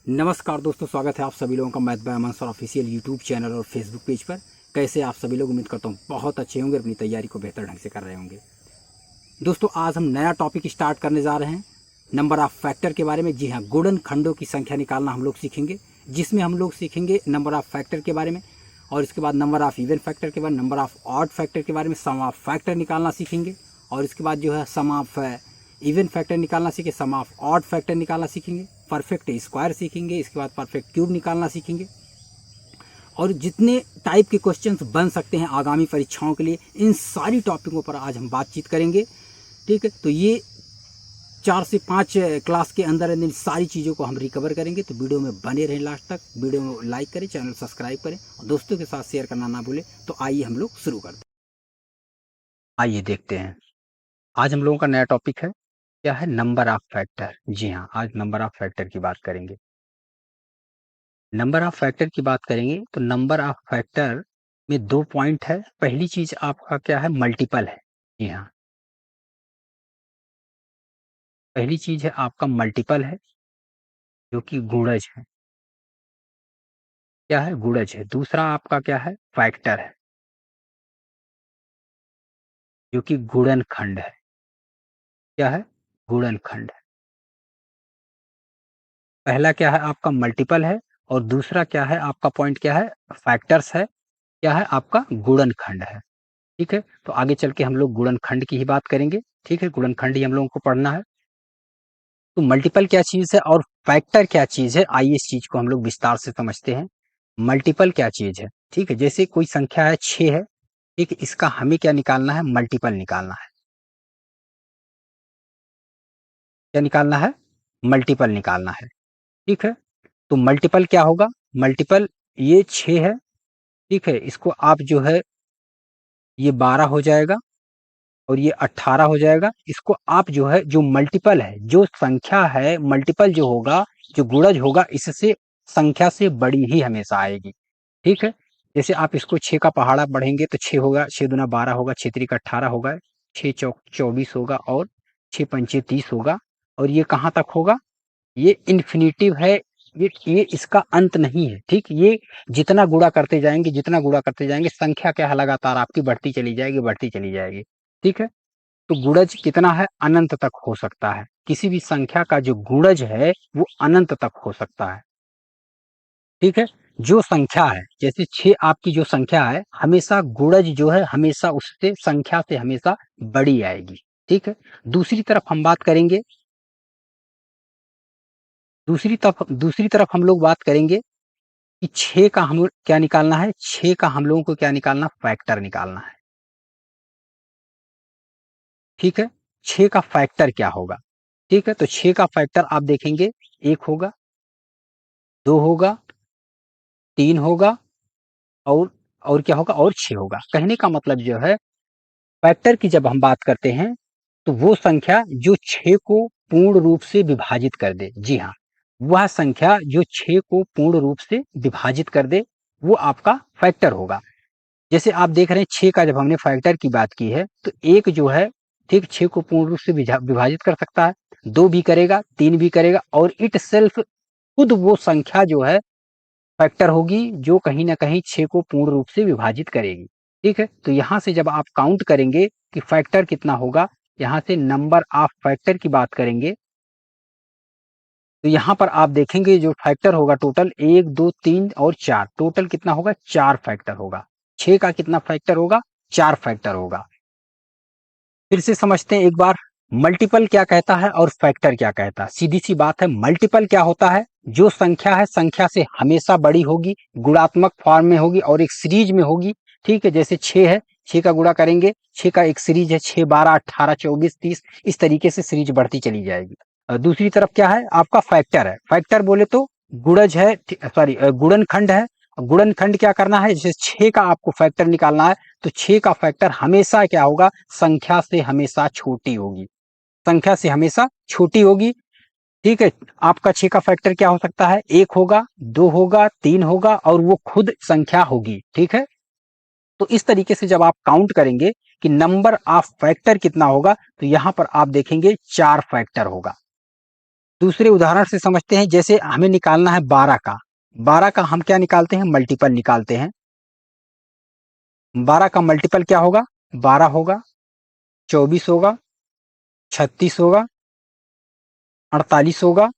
नमस्कार दोस्तों, स्वागत है आप सभी लोगों का मैथ बाय अमन सर ऑफिशियल यूट्यूब चैनल और फेसबुक पेज पर। कैसे आप सभी लोग, उम्मीद करता हूँ बहुत अच्छे होंगे, अपनी तैयारी को बेहतर ढंग से कर रहे होंगे। दोस्तों, आज हम नया टॉपिक स्टार्ट करने जा रहे हैं नंबर ऑफ फैक्टर के बारे में। जी हाँ, गुणन खंडों की संख्या निकालना हम लोग सीखेंगे, जिसमें हम लोग सीखेंगे नंबर ऑफ फैक्टर के बारे में, और इसके बाद नंबर ऑफ इवन फैक्टर के बारे में, नंबर ऑफ ऑड फैक्टर के बारे में, सम ऑफ फैक्टर निकालना सीखेंगे, और इसके बाद जो है सम ऑफ इवन फैक्टर निकालना सीखेंगे, सम ऑफ ऑड फैक्टर निकालना सीखेंगे, परफेक्ट स्क्वायर सीखेंगे, इसके बाद परफेक्ट क्यूब निकालना सीखेंगे। और जितने टाइप के क्वेश्चंस बन सकते हैं आगामी परीक्षाओं के लिए, इन सारी टॉपिकों पर आज हम बातचीत करेंगे। ठीक है, तो ये 4 से 5 क्लास के अंदर इन सारी चीज़ों को हम रिकवर करेंगे। तो वीडियो में बने रहें लास्ट तक, वीडियो में लाइक करें, चैनल सब्सक्राइब करें और दोस्तों के साथ शेयर करना ना भूलें। तो आइए हम लोग शुरू करते हैं। आइए देखते हैं, आज हम लोगों का नया टॉपिक है, क्या है? Number of factor. जी हाँ, आज नंबर ऑफ फैक्टर की बात करेंगे। नंबर ऑफ फैक्टर की बात करेंगे तो नंबर ऑफ फैक्टर में 2 पॉइंट है। पहली चीज आपका क्या है? मल्टीपल है। जी हाँ, पहली चीज है आपका मल्टीपल है, जो कि गुणज है। क्या है? गुणज है। दूसरा आपका क्या है? फैक्टर है, जो कि गुणनखंड है। क्या है? गुणनखंड है। पहला क्या है? आपका मल्टीपल है, और दूसरा क्या है? आपका पॉइंट क्या है? फैक्टर्स है। क्या है? आपका गुणनखंड है। ठीक है, तो आगे चल के हम लोग गुणनखंड की ही बात करेंगे। ठीक है, गुणनखंड ही हम लोगों को पढ़ना है। तो मल्टीपल क्या चीज है और फैक्टर क्या चीज है, आइए इस चीज को हम लोग विस्तार से समझते हैं। मल्टीपल क्या चीज है? ठीक है, जैसे कोई संख्या है 6 है, ठीक है, इसका हमें क्या निकालना है? मल्टीपल निकालना है। क्या निकालना है? मल्टीपल निकालना है। ठीक है, तो मल्टीपल क्या होगा? मल्टीपल, ये 6 है, ठीक है, इसको आप जो है ये 12 हो जाएगा और ये 18 हो जाएगा। इसको आप जो है, जो मल्टीपल है, जो संख्या है, मल्टीपल जो होगा, जो गुणज होगा, इससे संख्या से बड़ी ही हमेशा आएगी। ठीक है, जैसे आप इसको 6 का पहाड़ा बढ़ेंगे तो 6 होगा, 6 दूना 12 होगा, 6 त्रिक 18 होगा, 6 चौक 24 होगा, और 6 पंचे 30 होगा। और ये कहाँ तक होगा? ये इन्फिनिटिव है। ये इसका अंत नहीं है। ठीक, ये जितना गुणा करते जाएंगे, जितना गुणा करते जाएंगे, संख्या क्या है? लगातार आपकी बढ़ती चली जाएगी, बढ़ती चली जाएगी। ठीक है, तो गुणज कितना है? अनंत तक हो सकता है। किसी भी संख्या का जो गुणज है वो अनंत तक हो सकता है। ठीक है, जो संख्या है, जैसे 6 आपकी जो संख्या है, हमेशा गुणज जो है हमेशा उससे, संख्या से हमेशा बड़ी आएगी। ठीक है, दूसरी तरफ हम बात करेंगे, दूसरी तरफ हम लोग बात करेंगे कि 6 का हम क्या निकालना है? 6 का हम लोगों को क्या निकालना? फैक्टर निकालना है। ठीक है, 6 का फैक्टर क्या होगा? ठीक है, तो 6 का फैक्टर आप देखेंगे, 1 होगा, 2 होगा, 3 होगा, और और क्या होगा? और 6 होगा। कहने का मतलब जो है, फैक्टर की जब हम बात करते हैं तो वो संख्या जो 6 को पूर्ण रूप से विभाजित कर दे। जी हाँ, वह संख्या जो 6 को पूर्ण रूप से विभाजित कर दे, वो आपका फैक्टर होगा। जैसे आप देख रहे हैं, 6 का जब हमने फैक्टर की बात की है तो 1 जो है, ठीक, 6 को पूर्ण रूप से विभाजित कर सकता है, 2 भी करेगा, 3 भी करेगा, और इट सेल्फ, खुद वो संख्या जो है फैक्टर होगी, जो कहीं ना कहीं 6 को पूर्ण रूप से विभाजित करेगी। ठीक है, तो यहां से जब आप काउंट करेंगे कि फैक्टर कितना होगा, यहां से नंबर ऑफ फैक्टर की बात करेंगे, तो यहां पर आप देखेंगे जो फैक्टर होगा टोटल 1 2 3 और 4, टोटल कितना होगा? 4 फैक्टर होगा। 6 का कितना फैक्टर होगा? 4 फैक्टर होगा। फिर से समझते हैं एक बार, मल्टीपल क्या कहता है और फैक्टर क्या कहता है। सीधी सी बात है, मल्टीपल क्या होता है? जो संख्या है, संख्या से हमेशा बड़ी होगी, गुणात्मक फॉर्म में होगी और एक सीरीज में होगी। ठीक है, जैसे 6 है, 6 का गुणा करेंगे, 6 का एक सीरीज है, 6 12 18 24 30, इस तरीके से सीरीज बढ़ती चली जाएगी। दूसरी तरफ क्या है? आपका फैक्टर है। फैक्टर बोले तो गुणज है, सॉरी, गुणनखंड है। गुणनखंड क्या करना है? जैसे 6 का आपको फैक्टर निकालना है, तो 6 का फैक्टर हमेशा क्या होगा? संख्या से हमेशा छोटी होगी, संख्या से हमेशा छोटी होगी। ठीक है, आपका 6 का फैक्टर क्या हो सकता है? 1 होगा, 2 होगा, 3 होगा, और वो खुद संख्या होगी। ठीक है, तो इस तरीके से जब आप काउंट करेंगे कि नंबर ऑफ फैक्टर कितना होगा, तो यहां पर आप देखेंगे 4 फैक्टर होगा। दूसरे उदाहरण से समझते हैं। जैसे हमें निकालना है 12 का, 12 का हम क्या निकालते हैं, मल्टीपल निकालते हैं। 12 का मल्टीपल क्या होगा, 12 होगा, 24 होगा, 36 होगा, 48 होगा।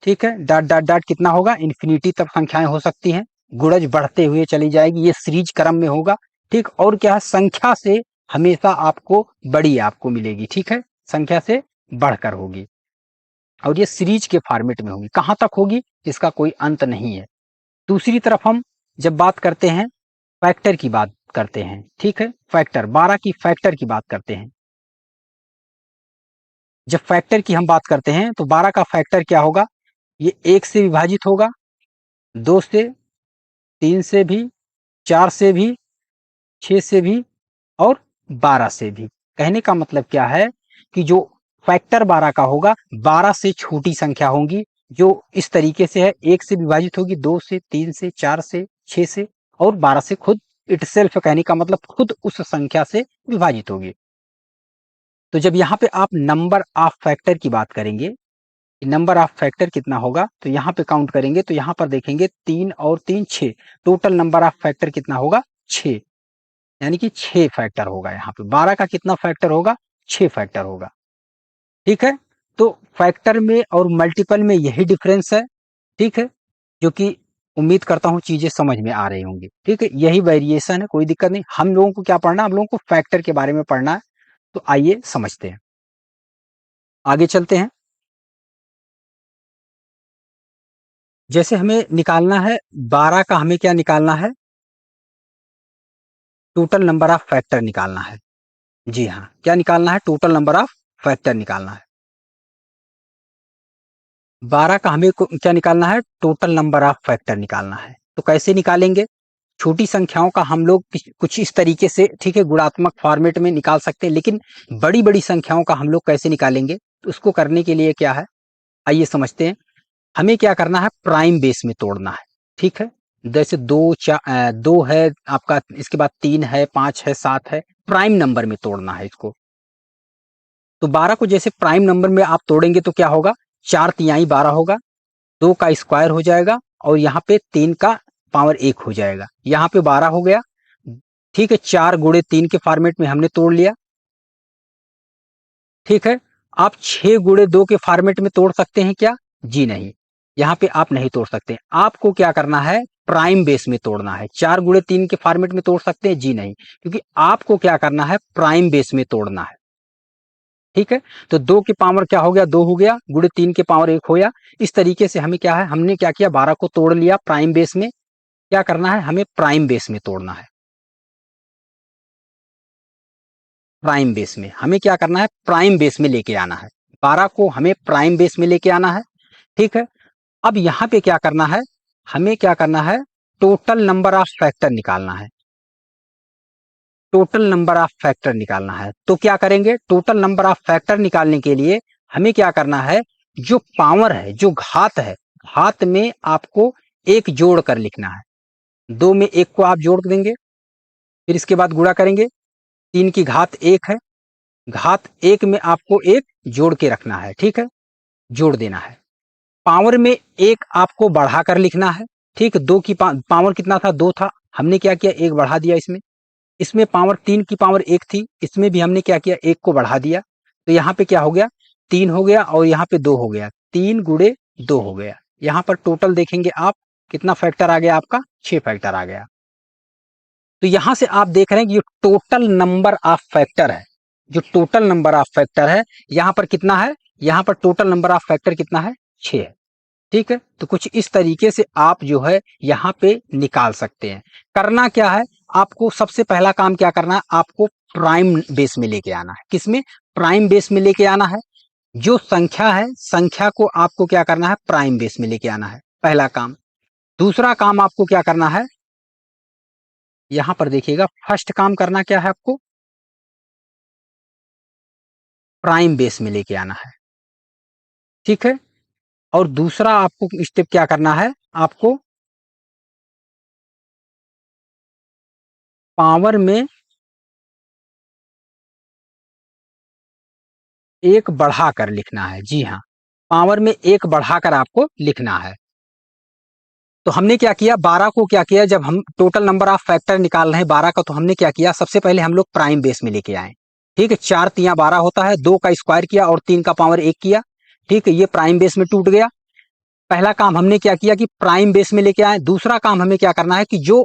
ठीक है, डॉट डॉट डॉट कितना होगा, इन्फिनिटी तक संख्याएं हो सकती हैं, गुणज बढ़ते हुए चली जाएगी, ये सीरीज क्रम में होगा। ठीक, और क्या है, संख्या से हमेशा आपको बड़ी आपको मिलेगी। ठीक है, संख्या से बढ़कर होगी और ये सीरीज के फॉर्मेट में होगी। कहां तक होगी, इसका कोई अंत नहीं है। दूसरी तरफ हम जब बात करते हैं, फैक्टर की बात करते हैं। ठीक है, फैक्टर 12 की फैक्टर की बात करते हैं। जब फैक्टर की हम बात करते हैं तो 12 का फैक्टर क्या होगा, ये 1 से विभाजित होगा, 2 से, 3 से भी, 4 से भी, 6 से भी और 12 से भी। कहने का मतलब क्या है कि जो फैक्टर 12 का होगा, 12 से छोटी संख्या होंगी जो इस तरीके से है, 1 से विभाजित होगी, 2 से, 3 से, 4 से, 6 से और 12 से खुद इटसेल्फ, कहने का मतलब खुद उस संख्या से विभाजित होगी। तो जब यहाँ पे आप नंबर ऑफ फैक्टर की बात करेंगे, नंबर ऑफ फैक्टर कितना होगा, तो यहाँ पे काउंट करेंगे तो यहाँ पर देखेंगे 3 और 3 6, टोटल नंबर ऑफ फैक्टर कितना होगा, 6, यानी कि 6 फैक्टर होगा। यहाँ पे 12 का कितना फैक्टर होगा, 6 फैक्टर होगा। ठीक है, तो फैक्टर में और मल्टीपल में यही डिफरेंस है। ठीक है, जो कि उम्मीद करता हूँ चीजें समझ में आ रही होंगी। ठीक है, यही वेरिएशन है, कोई दिक्कत नहीं। हम लोगों को क्या पढ़ना है, हम लोगों को फैक्टर के बारे में पढ़ना है। तो आइए समझते हैं, आगे चलते हैं। जैसे हमें निकालना है 12 का, हमें क्या निकालना है, टोटल नंबर ऑफ फैक्टर निकालना है। जी हाँ, क्या निकालना है, टोटल नंबर ऑफ फैक्टर निकालना है। 12 का हमें क्या निकालना है, टोटल नंबर ऑफ फैक्टर निकालना है। तो कैसे निकालेंगे, छोटी संख्याओं का हम लोग कुछ इस तरीके से, ठीक है, गुणात्मक फॉर्मेट में निकाल सकते हैं, लेकिन बड़ी बड़ी संख्याओं का हम लोग कैसे निकालेंगे, तो उसको करने के लिए क्या है, आइए समझते हैं। हमें क्या करना है, प्राइम बेस में तोड़ना है। ठीक है, जैसे दो है आपका, इसके बाद 3 है, 5 है, 7 है, प्राइम नंबर में तोड़ना है इसको। तो 12 को जैसे प्राइम नंबर में आप तोड़ेंगे तो क्या होगा, 4 तिहाई 12 होगा, 2 का स्क्वायर हो जाएगा और यहाँ पे 3 का पावर 1 हो जाएगा, यहाँ पे 12 हो गया। ठीक है, 4 गुणे 3 के फॉर्मेट में हमने तोड़ लिया। ठीक है, आप 6 गुणे 2 के फॉर्मेट में तोड़ सकते हैं क्या, जी नहीं, यहाँ पे आप नहीं तोड़ सकते। आपको क्या करना है, प्राइम बेस में तोड़ना है। 4 गुणे 3 के फॉर्मेट में तोड़ सकते हैं, जी नहीं, क्योंकि आपको क्या करना है, प्राइम बेस में तोड़ना है। ठीक है, तो 2 के पावर क्या हो गया, 2 हो गया, गुणे 3 के पावर 1 होया। इस तरीके से हमें क्या है, हमने क्या किया, 12 को तोड़ लिया प्राइम बेस में। क्या करना है, हमें प्राइम बेस में तोड़ना है। प्राइम बेस में हमें क्या करना है, प्राइम बेस में लेके आना है। 12 को हमें प्राइम बेस में लेके आना है। ठीक है, अब यहाँ पे क्या करना है, हमें क्या करना है, टोटल नंबर ऑफ फैक्टर निकालना है। टोटल नंबर ऑफ फैक्टर निकालना है, तो क्या करेंगे, टोटल नंबर ऑफ फैक्टर निकालने के लिए हमें क्या करना है, जो पावर है, जो घात है, घात में आपको एक जोड़ कर लिखना है। 2 में 1 को आप जोड़ देंगे, फिर इसके बाद गुणा करेंगे। 3 की घात 1 है, घात 1 में आपको 1 जोड़ के रखना है। ठीक है, जोड़ देना है। पावर में 1 आपको बढ़ा कर लिखना है। ठीक, 2 की पावर कितना था, 2 था, हमने क्या किया, 1 बढ़ा दिया इसमें। इसमें पावर 3 की पावर 1 थी, इसमें भी हमने क्या किया, 1 को बढ़ा दिया। तो यहाँ पे क्या हो गया, 3 हो गया और यहाँ पे 2 हो गया, 3 गुणे 2 हो गया। यहाँ पर टोटल देखेंगे आप, कितना फैक्टर आ गया आपका, 6 फैक्टर आ गया। तो यहां से आप देख रहे हैं कि ये टोटल नंबर ऑफ फैक्टर है। जो टोटल नंबर ऑफ फैक्टर है, यहां पर कितना है, यहां पर टोटल नंबर ऑफ फैक्टर कितना है, 6 है। ठीक है, तो कुछ इस तरीके से आप जो है यहाँ पे निकाल सकते हैं। करना क्या है, आपको सबसे पहला काम क्या करना है, आपको प्राइम बेस में लेके आना है। किसमें, प्राइम बेस में लेके आना है। जो संख्या है, संख्या को आपको क्या करना है, प्राइम बेस में लेके आना है, पहला काम। दूसरा काम आपको क्या करना है, यहां पर देखिएगा, फर्स्ट काम करना क्या है आपको, प्राइम बेस में लेके आना है। ठीक है, और दूसरा आपको स्टेप क्या करना है, आपको पावर में 1 बढ़ा कर लिखना है। जी हाँ, पावर में एक बढ़ाकर आपको लिखना है। तो हमने क्या किया, 12 को क्या किया, जब हम टोटल नंबर ऑफ फैक्टर निकाल रहे हैं 12 का, तो हमने क्या किया, सबसे पहले हम लोग प्राइम बेस में लेके आए। ठीक है, 4 तिया 12 होता है, 2 का स्क्वायर किया और 3 का पावर 1 किया। ठीक है, ये प्राइम बेस में टूट गया। पहला काम हमने क्या किया कि प्राइम बेस में लेके आए। दूसरा काम हमें क्या करना है कि जो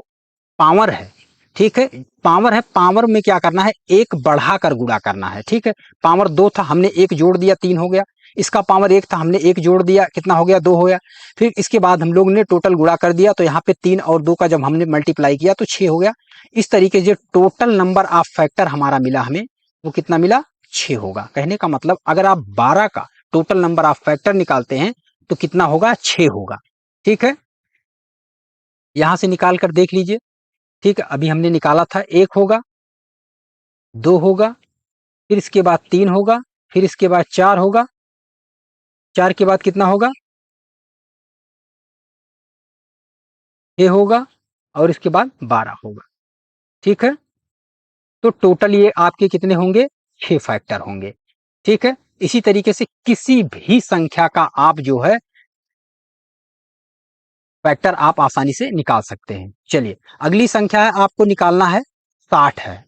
पावर है, ठीक है, पावर है, पावर में क्या करना है, एक बढ़ाकर गुणा करना है। ठीक है, पावर 2 था, हमने एक जोड़ दिया, 3 हो गया। इसका पावर 1 था, हमने एक जोड़ दिया, कितना हो गया, 2 हो गया। फिर इसके बाद हम लोग ने टोटल गुणा कर दिया, तो यहाँ पे 3 और 2 का जब हमने मल्टीप्लाई किया तो 6 हो गया। इस तरीके से टोटल नंबर ऑफ फैक्टर हमारा मिला हमें, वो कितना मिला, 6 होगा। कहने का मतलब अगर आप 12 का टोटल नंबर ऑफ फैक्टर निकालते हैं तो कितना होगा, 6 होगा। ठीक है, यहां से निकाल कर देख लीजिए। ठीक है, अभी हमने निकाला था, 1 होगा, 2 होगा, फिर इसके बाद 3 होगा, फिर इसके बाद 4 होगा, 4 के बाद कितना होगा, 6 होगा, और इसके बाद 12 होगा। ठीक है, तो टोटल ये आपके कितने होंगे, 6 फैक्टर होंगे। ठीक है, इसी तरीके से किसी भी संख्या का आप जो है फैक्टर आप आसानी से निकाल सकते हैं। चलिए, अगली संख्या है, आपको निकालना है 60 है,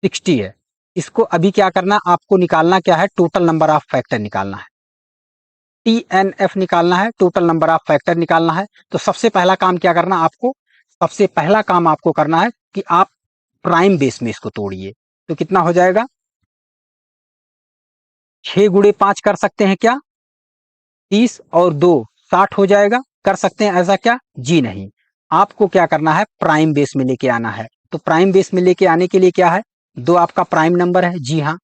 60 है। इसको अभी क्या करना, आपको निकालना क्या है, टोटल नंबर ऑफ फैक्टर निकालना है। TNF निकालना है, टोटल नंबर ऑफ फैक्टर निकालना है। तो सबसे पहला काम क्या करना आपको, सबसे पहला काम आपको करना है कि आप प्राइम बेस में इसको तोड़िए। तो कितना हो जाएगा, 6 गुणे 5 कर सकते हैं क्या, 30 और 2 60 हो जाएगा। कर सकते हैं ऐसा क्या, जी नहीं। आपको क्या करना है, प्राइम बेस में लेके आना है। तो प्राइम बेस में लेके आने के लिए क्या है, 2 आपका प्राइम नंबर है, जी हाँ।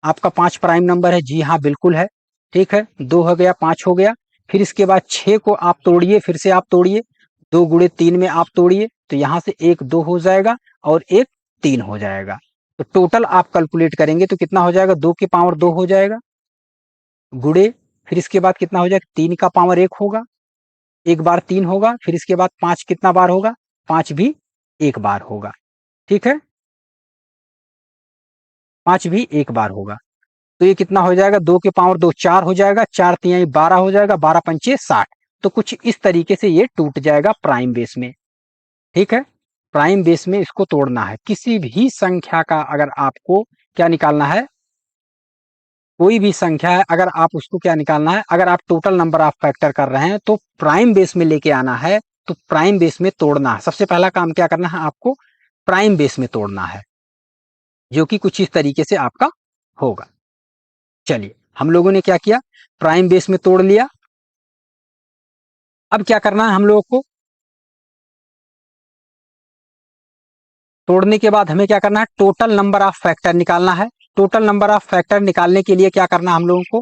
आपका 5 प्राइम नंबर है, जी हाँ बिल्कुल है। ठीक है, 2 हो गया, 5 हो गया। फिर इसके बाद 6 को आप तोड़िए, फिर से आप तोड़िए, 2 गुणे 3 में आप तोड़िए, तो यहां से एक 2 हो जाएगा और एक 3 हो जाएगा। तो टोटल आप कैलकुलेट करेंगे तो कितना हो जाएगा, 2 की पावर 2 हो जाएगा, गुणे, फिर इसके बाद कितना हो जाएगा, 3 का पावर 1 होगा, एक बार 3 होगा, फिर इसके बाद 5 कितना बार होगा, 5 भी एक बार होगा। ठीक है, 5 भी एक बार होगा। तो ये कितना हो जाएगा, 2 के पावर 2 4 हो जाएगा, 4 तिहाई 12 हो जाएगा, 12 पंचे 60। तो कुछ इस तरीके से ये टूट जाएगा प्राइम बेस में। ठीक है, प्राइम बेस में इसको तोड़ना है। किसी भी संख्या का अगर आपको क्या निकालना है, कोई भी संख्या है, अगर आप उसको क्या निकालना है, अगर आप टोटल नंबर ऑफ फैक्टर कर रहे हैं तो प्राइम बेस में लेके आना है। तो प्राइम बेस में तोड़ना है, सबसे पहला काम क्या करना है आपको, प्राइम बेस में तोड़ना है, जो कि कुछ इस तरीके से आपका होगा। चलिए, हम लोगों ने क्या किया, प्राइम बेस में तोड़ लिया। अब क्या करना है हम लोगों को, तोड़ने के बाद हमें क्या करना है, टोटल नंबर ऑफ फैक्टर निकालना है। टोटल नंबर ऑफ फैक्टर निकालने के लिए क्या करना है हम लोगों को,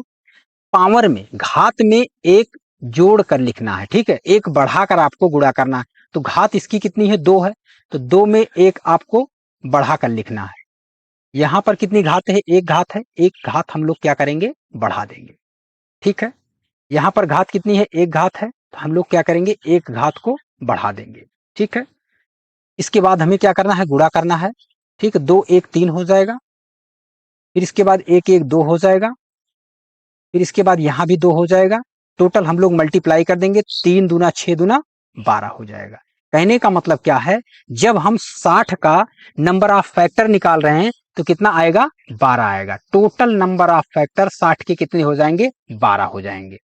पावर में घात में एक जोड़ कर लिखना है। ठीक है, एक बढ़ाकर आपको गुणा करना है। तो घात इसकी कितनी है, 2 है, तो 2 में एक आपको बढ़ाकर लिखना है। यहां पर कितनी घात है, एक घात है, एक घात हम लोग क्या करेंगे, बढ़ा देंगे। ठीक है, यहां पर घात कितनी है, एक घात है, तो हम लोग क्या करेंगे, एक घात को बढ़ा देंगे। ठीक है, इसके बाद हमें क्या करना है, गुणा करना है। ठीक है, 2 1 3 हो जाएगा, फिर इसके बाद 1 1 2 हो जाएगा, फिर इसके बाद यहां भी 2 हो जाएगा। टोटल हम लोग मल्टीप्लाई कर देंगे, 3 दूना 6 दूना 12 हो जाएगा। कहने का मतलब क्या है, जब हम 60 का नंबर ऑफ फैक्टर निकाल रहे हैं तो कितना आएगा, 12 आएगा। टोटल नंबर ऑफ फैक्टर 60 के कितने हो जाएंगे, 12 हो जाएंगे।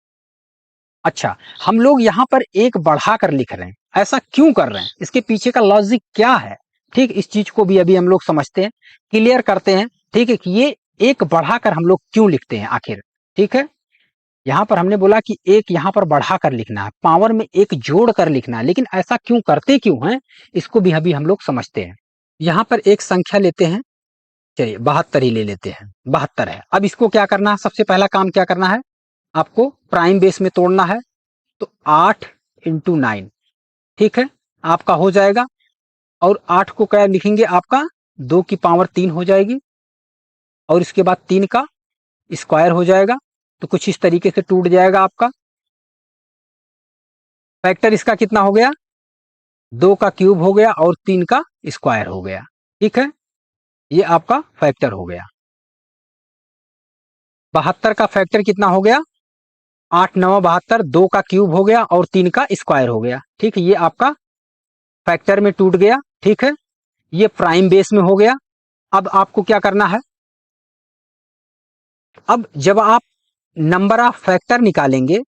अच्छा, हम लोग यहाँ पर एक बढ़ा कर लिख रहे हैं, ऐसा क्यों कर रहे हैं, इसके पीछे का लॉजिक क्या है। ठीक, इस चीज को भी अभी हम लोग समझते हैं, क्लियर करते हैं। ठीक है, कि ये एक बढ़ाकर हम लोग क्यों लिखते हैं आखिर। ठीक है, यहाँ पर हमने बोला कि एक यहाँ पर बढ़ाकर लिखना है, पावर में एक जोड़ कर लिखना है, लेकिन ऐसा क्यों करते क्यों हैं, इसको भी अभी हम लोग समझते हैं। यहाँ पर एक संख्या लेते हैं, चलिए 72 ही ले लेते हैं, 72 है। अब इसको क्या करना है, सबसे पहला काम क्या करना है, आपको प्राइम बेस में तोड़ना है। तो 8 इंटू 9, ठीक है, आपका हो जाएगा। और 8 को क्या लिखेंगे, आपका 2 की पावर 3 हो जाएगी, और इसके बाद 3 का स्क्वायर हो जाएगा। तो कुछ इस तरीके से टूट जाएगा आपका फैक्टर। इसका कितना हो गया, 2 का क्यूब हो गया और 3 का स्क्वायर हो गया। ठीक है, ये आपका फैक्टर हो गया। 72 का फैक्टर कितना हो गया, 8 9 72, 2 का क्यूब हो गया और 3 का स्क्वायर हो गया। ठीक है, ये आपका फैक्टर में टूट गया। ठीक है, ये प्राइम बेस में हो गया। अब आपको क्या करना है, अब जब आप नंबर ऑफ फैक्टर निकालेंगे,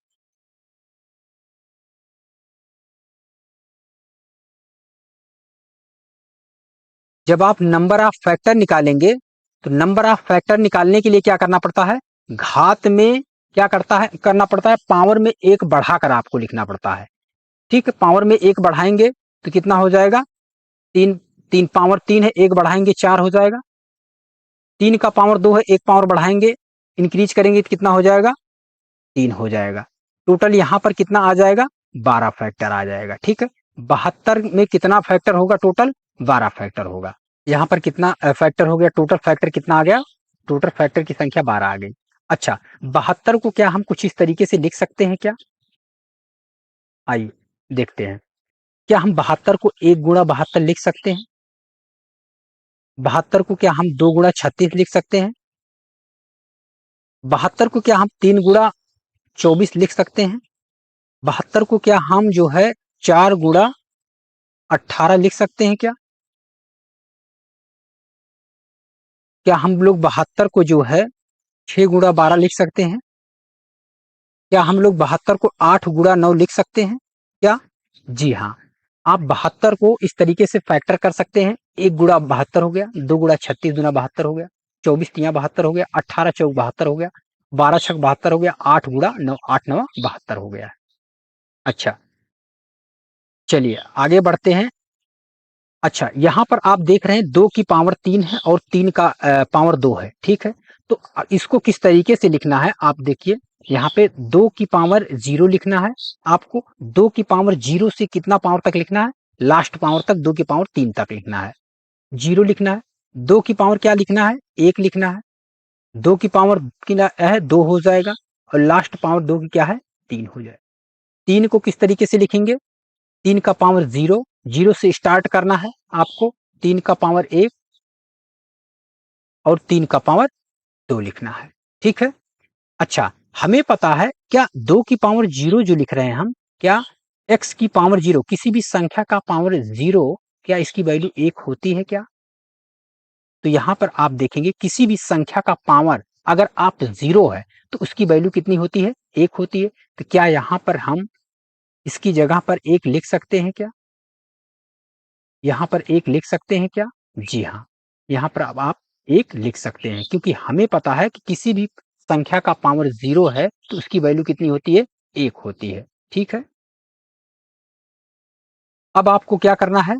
जब आप नंबर ऑफ फैक्टर निकालेंगे तो नंबर ऑफ फैक्टर निकालने के लिए क्या करना पड़ता है, घात में क्या करना पड़ता है, पावर में 1 बढ़ाकर आपको लिखना पड़ता है। ठीक है, पावर में 1 बढ़ाएंगे तो कितना हो जाएगा, 3, 3 पावर 3 है, 1 बढ़ाएंगे 4 हो जाएगा। 3 का पावर 2 है, 1 पावर बढ़ाएंगे इंक्रीज करेंगे तो कितना हो जाएगा, 3 हो जाएगा। टोटल यहाँ पर कितना आ जाएगा, 12 फैक्टर आ जाएगा। ठीक है, 72 में कितना फैक्टर होगा, टोटल 12 फैक्टर होगा। यहाँ पर कितना फैक्टर हो गया, टोटल फैक्टर कितना आ गया, टोटल फैक्टर की संख्या 12 आ गई। अच्छा, 72 को क्या हम कुछ इस तरीके से लिख सकते हैं क्या, आइए देखते हैं। क्या हम 72 को 1 गुणा 72 लिख सकते हैं? 72 को क्या हम 2 गुणा 36 लिख सकते हैं? 72 को क्या हम 3 गुणा 24 लिख सकते हैं? 72 को क्या हम जो है 4 गुणा 18 लिख सकते हैं क्या? क्या हम लोग 72 को जो है 6 गुणा 12 लिख सकते हैं? क्या हम लोग 72 को 8 गुणा 9 लिख सकते हैं क्या? जी हाँ, आप 72 को इस तरीके से फैक्टर कर सकते हैं। 1 गुणा 72 हो गया, 2 गुणा 36 गुना 72 हो गया, 24 तिया 72 हो गया, 18 चौक 72 हो गया, 12 छक 72 हो गया, 8 गुणा 9 8 9 72 हो गया। अच्छा, चलिए आगे बढ़ते हैं। अच्छा, यहाँ पर आप देख रहे हैं 2 की पावर 3 है और 3 का पावर 2 है। ठीक है, तो इसको किस तरीके से लिखना है, आप देखिए यहाँ पे 2 की पावर 0 लिखना है आपको। 2 की पावर 0 से कितना पावर तक लिखना है, लास्ट पावर तक, 2 की पावर 3 तक लिखना है। 0 लिखना है, 2 की पावर क्या लिखना है, 1 लिखना है। 2 की पावर कितना है, 2 हो जाएगा और लास्ट पावर 2 की क्या है, 3 हो जाएगा। 3 को किस तरीके से लिखेंगे, 3 का पावर 0, 0 से स्टार्ट करना है आपको। 3 का पावर 1 और 3 का पावर 2 लिखना है। ठीक है, अच्छा हमें पता है क्या 2 की पावर 0 जो लिख रहे हैं हम, क्या x की पावर 0, किसी भी संख्या का पावर 0, क्या इसकी वैल्यू 1 होती है क्या? तो यहां पर आप देखेंगे किसी भी संख्या का पावर अगर आप 0 है तो उसकी वैल्यू कितनी होती है, 1 होती है। तो क्या यहां पर हम इसकी जगह पर 1 लिख सकते हैं क्या? यहाँ पर 1 लिख सकते हैं क्या? जी हाँ, यहाँ पर अब आप 1 लिख सकते हैं क्योंकि हमें पता है कि किसी भी संख्या का पावर 0 है तो उसकी वैल्यू कितनी होती है, 1 होती है। ठीक है, अब आपको क्या करना है,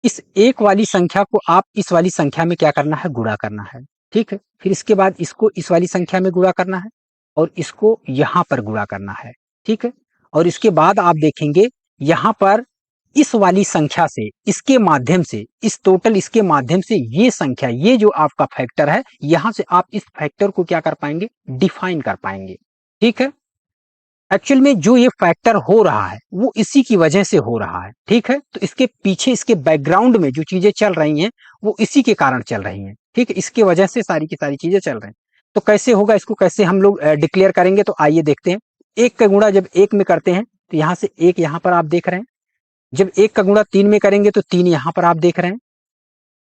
इस 1 वाली संख्या को आप इस वाली संख्या में क्या करना है, गुणा करना है। ठीक है, फिर इसके बाद इसको इस वाली संख्या में गुणा करना है और इसको यहाँ पर गुणा करना है। ठीक है, और इसके बाद आप देखेंगे यहाँ पर इस वाली संख्या से, इसके माध्यम से, इस टोटल इसके माध्यम से ये संख्या, ये जो आपका फैक्टर है, यहां से आप इस फैक्टर को क्या कर पाएंगे, डिफाइन कर पाएंगे। ठीक है, एक्चुअल में जो ये फैक्टर हो रहा है वो इसी की वजह से हो रहा है। ठीक है, तो इसके पीछे, इसके बैकग्राउंड में जो चीजें चल रही हैं वो इसी के कारण चल रही हैं। ठीक है, इसके वजह से सारी की सारी चीजें चल रही हैं। तो कैसे होगा, इसको कैसे हम लोग डिक्लेयर करेंगे, तो आइए देखते हैं। 1 का गुणा जब 1 में करते हैं तो यहाँ से 1 यहाँ पर आप देख रहे हैं, जब 1 का गुणा 3 में करेंगे तो 3 यहाँ पर आप देख रहे हैं,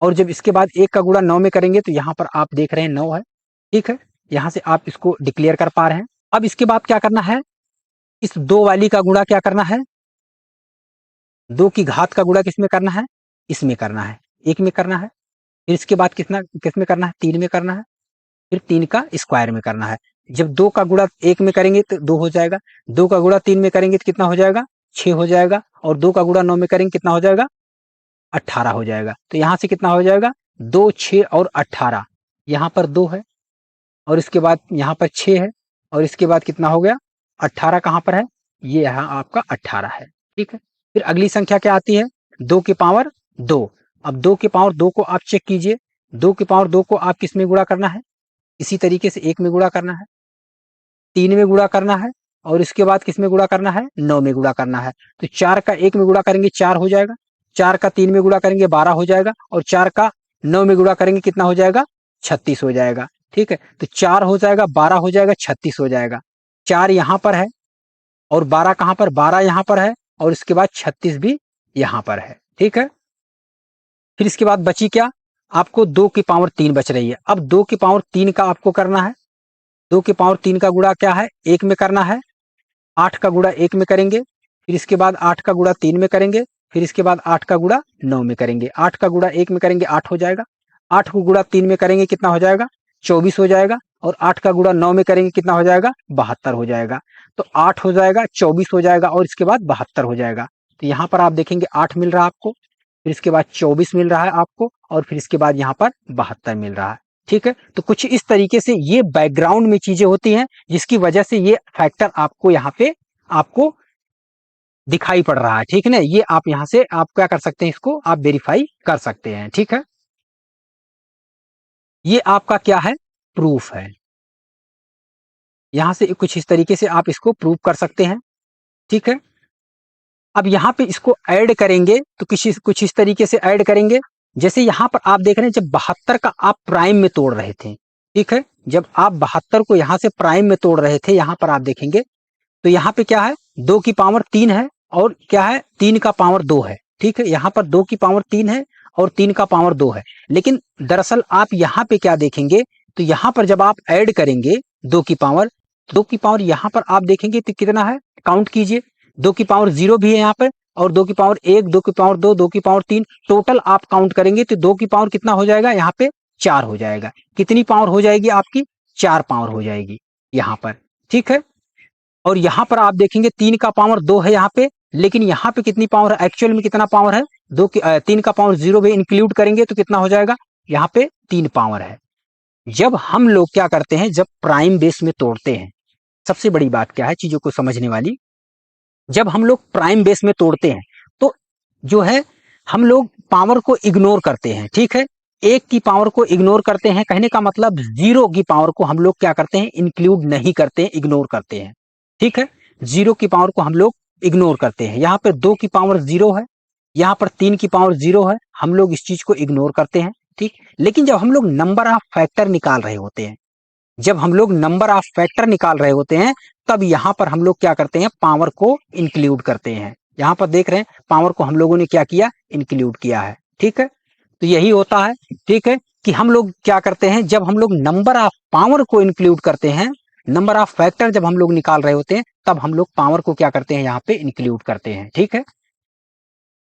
और जब इसके बाद 1 का गुणा 9 में करेंगे तो यहाँ पर आप देख रहे हैं 9 है। ठीक है, यहाँ से आप इसको डिक्लेयर कर पा रहे हैं। अब इसके बाद क्या करना है, इस 2 वाली का गुणा क्या करना है, 2 की घात का गुणा किसमें करना है, इसमें करना है, 1 में करना है। फिर इसके बाद किसमें करना है, 3 में करना है। फिर 3 का स्क्वायर में करना है। जब 2 का गुणा 1 में करेंगे तो 2 हो जाएगा, 2 का गुणा 3 में करेंगे तो कितना हो जाएगा, 6 हो जाएगा, और 2 का गुणा 9 में करेंगे कितना हो जाएगा, 18 हो जाएगा। तो यहाँ से कितना हो जाएगा, 2 6 और 18, यहाँ पर 2 है और इसके बाद यहाँ पर 6 है और इसके बाद कितना हो गया, 18 कहाँ पर है, ये यहाँ आपका 18 है। ठीक है, फिर अगली संख्या क्या आती है, 2 की पावर 2। अब 2 की पावर 2 को आप चेक कीजिए, 2 की पावर 2 को आप किस में गुणा करना है, इसी तरीके से 1 में गुणा करना है, 3 में गुणा करना है, और इसके बाद किस में गुणा करना है, 9 में गुणा करना है। तो 4 का 1 में गुणा करेंगे 4 हो जाएगा, 4 का 3 में गुणा करेंगे 12 हो जाएगा, और 4 का 9 में गुणा करेंगे कितना हो जाएगा, 36 हो जाएगा। ठीक है, तो 4 हो जाएगा, 12 हो जाएगा, 36 हो जाएगा। 4 यहाँ पर है और 12 कहाँ पर, 12 यहाँ पर है और इसके बाद 36 भी यहाँ पर है। ठीक है, फिर इसके बाद बची क्या, आपको 2 की पावर 3 बच रही है। अब 2 की पावर 3 का आपको करना है, 2 की पावर 3 का गुणा क्या है, 1 में करना है। 8 का गुणा 1 में करेंगे, फिर इसके बाद 8 का गुणा 3 में करेंगे, फिर इसके बाद 8 का गुणा 9 में करेंगे। 8 का गुणा 1 में करेंगे 8 हो जाएगा, 8 को गुणा 3 में करेंगे कितना हो जाएगा, 24 हो जाएगा, और 8 का गुणा 9 में करेंगे कितना हो जाएगा, 72 हो जाएगा। तो 8 हो जाएगा, 24 हो जाएगा और इसके बाद 72 हो जाएगा। तो यहाँ पर आप देखेंगे 8 मिल रहा है आपको, फिर इसके बाद 24 मिल रहा है आपको, और फिर इसके बाद यहाँ पर 72 मिल रहा है। ठीक है, तो कुछ इस तरीके से ये बैकग्राउंड में चीजें होती हैं जिसकी वजह से ये फैक्टर आपको यहाँ पे आपको दिखाई पड़ रहा है। ठीक है ना, ये आप यहाँ से आप क्या कर सकते हैं, इसको आप वेरीफाई कर सकते हैं। ठीक है, ये आपका क्या है, प्रूफ है। यहां से कुछ इस तरीके से आप इसको प्रूव कर सकते हैं। ठीक है, अब यहाँ पे इसको ऐड करेंगे तो कुछ इस तरीके से ऐड करेंगे, जैसे यहाँ पर आप देख रहे हैं जब 72 का आप प्राइम में तोड़ रहे थे। ठीक है, जब आप 72 को यहाँ से प्राइम में तोड़ रहे थे, यहाँ पर आप देखेंगे तो यहाँ पे क्या है, 2 की पावर 3 है और क्या है, 3 का पावर 2 है। ठीक है, यहाँ पर 2 की पावर 3 है और 3 का पावर 2 है, लेकिन दरअसल आप यहाँ पे क्या देखेंगे, तो यहाँ पर जब आप ऐड करेंगे 2 की पावर, 2 की पावर यहाँ पर आप देखेंगे तो कितना है, काउंट कीजिए, 2 की पावर 0 भी है यहाँ पर, और 2 की पावर 1, 2 की पावर 2, 2 की पावर 3, टोटल आप काउंट करेंगे तो 2 की पावर कितना हो जाएगा, यहाँ पे 4 हो जाएगा। कितनी पावर हो जाएगी आपकी, 4 पावर हो जाएगी यहाँ पर। ठीक है, और यहाँ पर आप देखेंगे 3 का पावर 2 है यहाँ पे, लेकिन यहाँ पे कितनी पावर है, एक्चुअल में कितना पावर है, 3 का पावर 0 भी इंक्लूड करेंगे तो कितना हो जाएगा, यहाँ पे 3 पावर है। जब हम लोग क्या करते हैं, जब प्राइम बेस में तोड़ते हैं, सबसे बड़ी बात क्या है चीजों को समझने वाली, जब हम लोग प्राइम बेस में तोड़ते हैं तो जो है हम लोग पावर को इग्नोर करते हैं। ठीक है, 1 की पावर को इग्नोर करते हैं, कहने का मतलब 0 की पावर को हम लोग क्या करते हैं, इंक्लूड नहीं करते हैं, इग्नोर करते हैं। ठीक है, 0 की पावर को हम लोग इग्नोर करते हैं। यहाँ पर 2 की पावर 0 है, यहाँ पर 3 की पावर 0 है, हम लोग इस चीज को इग्नोर करते हैं। ठीक, लेकिन जब हम लोग नंबर ऑफ फैक्टर निकाल रहे होते हैं, जब हम लोग नंबर ऑफ फैक्टर निकाल रहे होते हैं, तब यहाँ पर हम लोग क्या करते हैं, पावर को इंक्लूड करते हैं। यहाँ पर देख रहे हैं पावर को हम लोगों ने क्या किया, इंक्लूड किया है। ठीक है, तो यही होता है। ठीक है, कि हम लोग क्या करते हैं, जब हम लोग नंबर ऑफ पावर को इंक्लूड करते हैं, नंबर ऑफ फैक्टर जब हम लोग निकाल रहे होते हैं, तब हम लोग पावर को क्या करते हैं, यहाँ पे इंक्लूड करते हैं। ठीक है,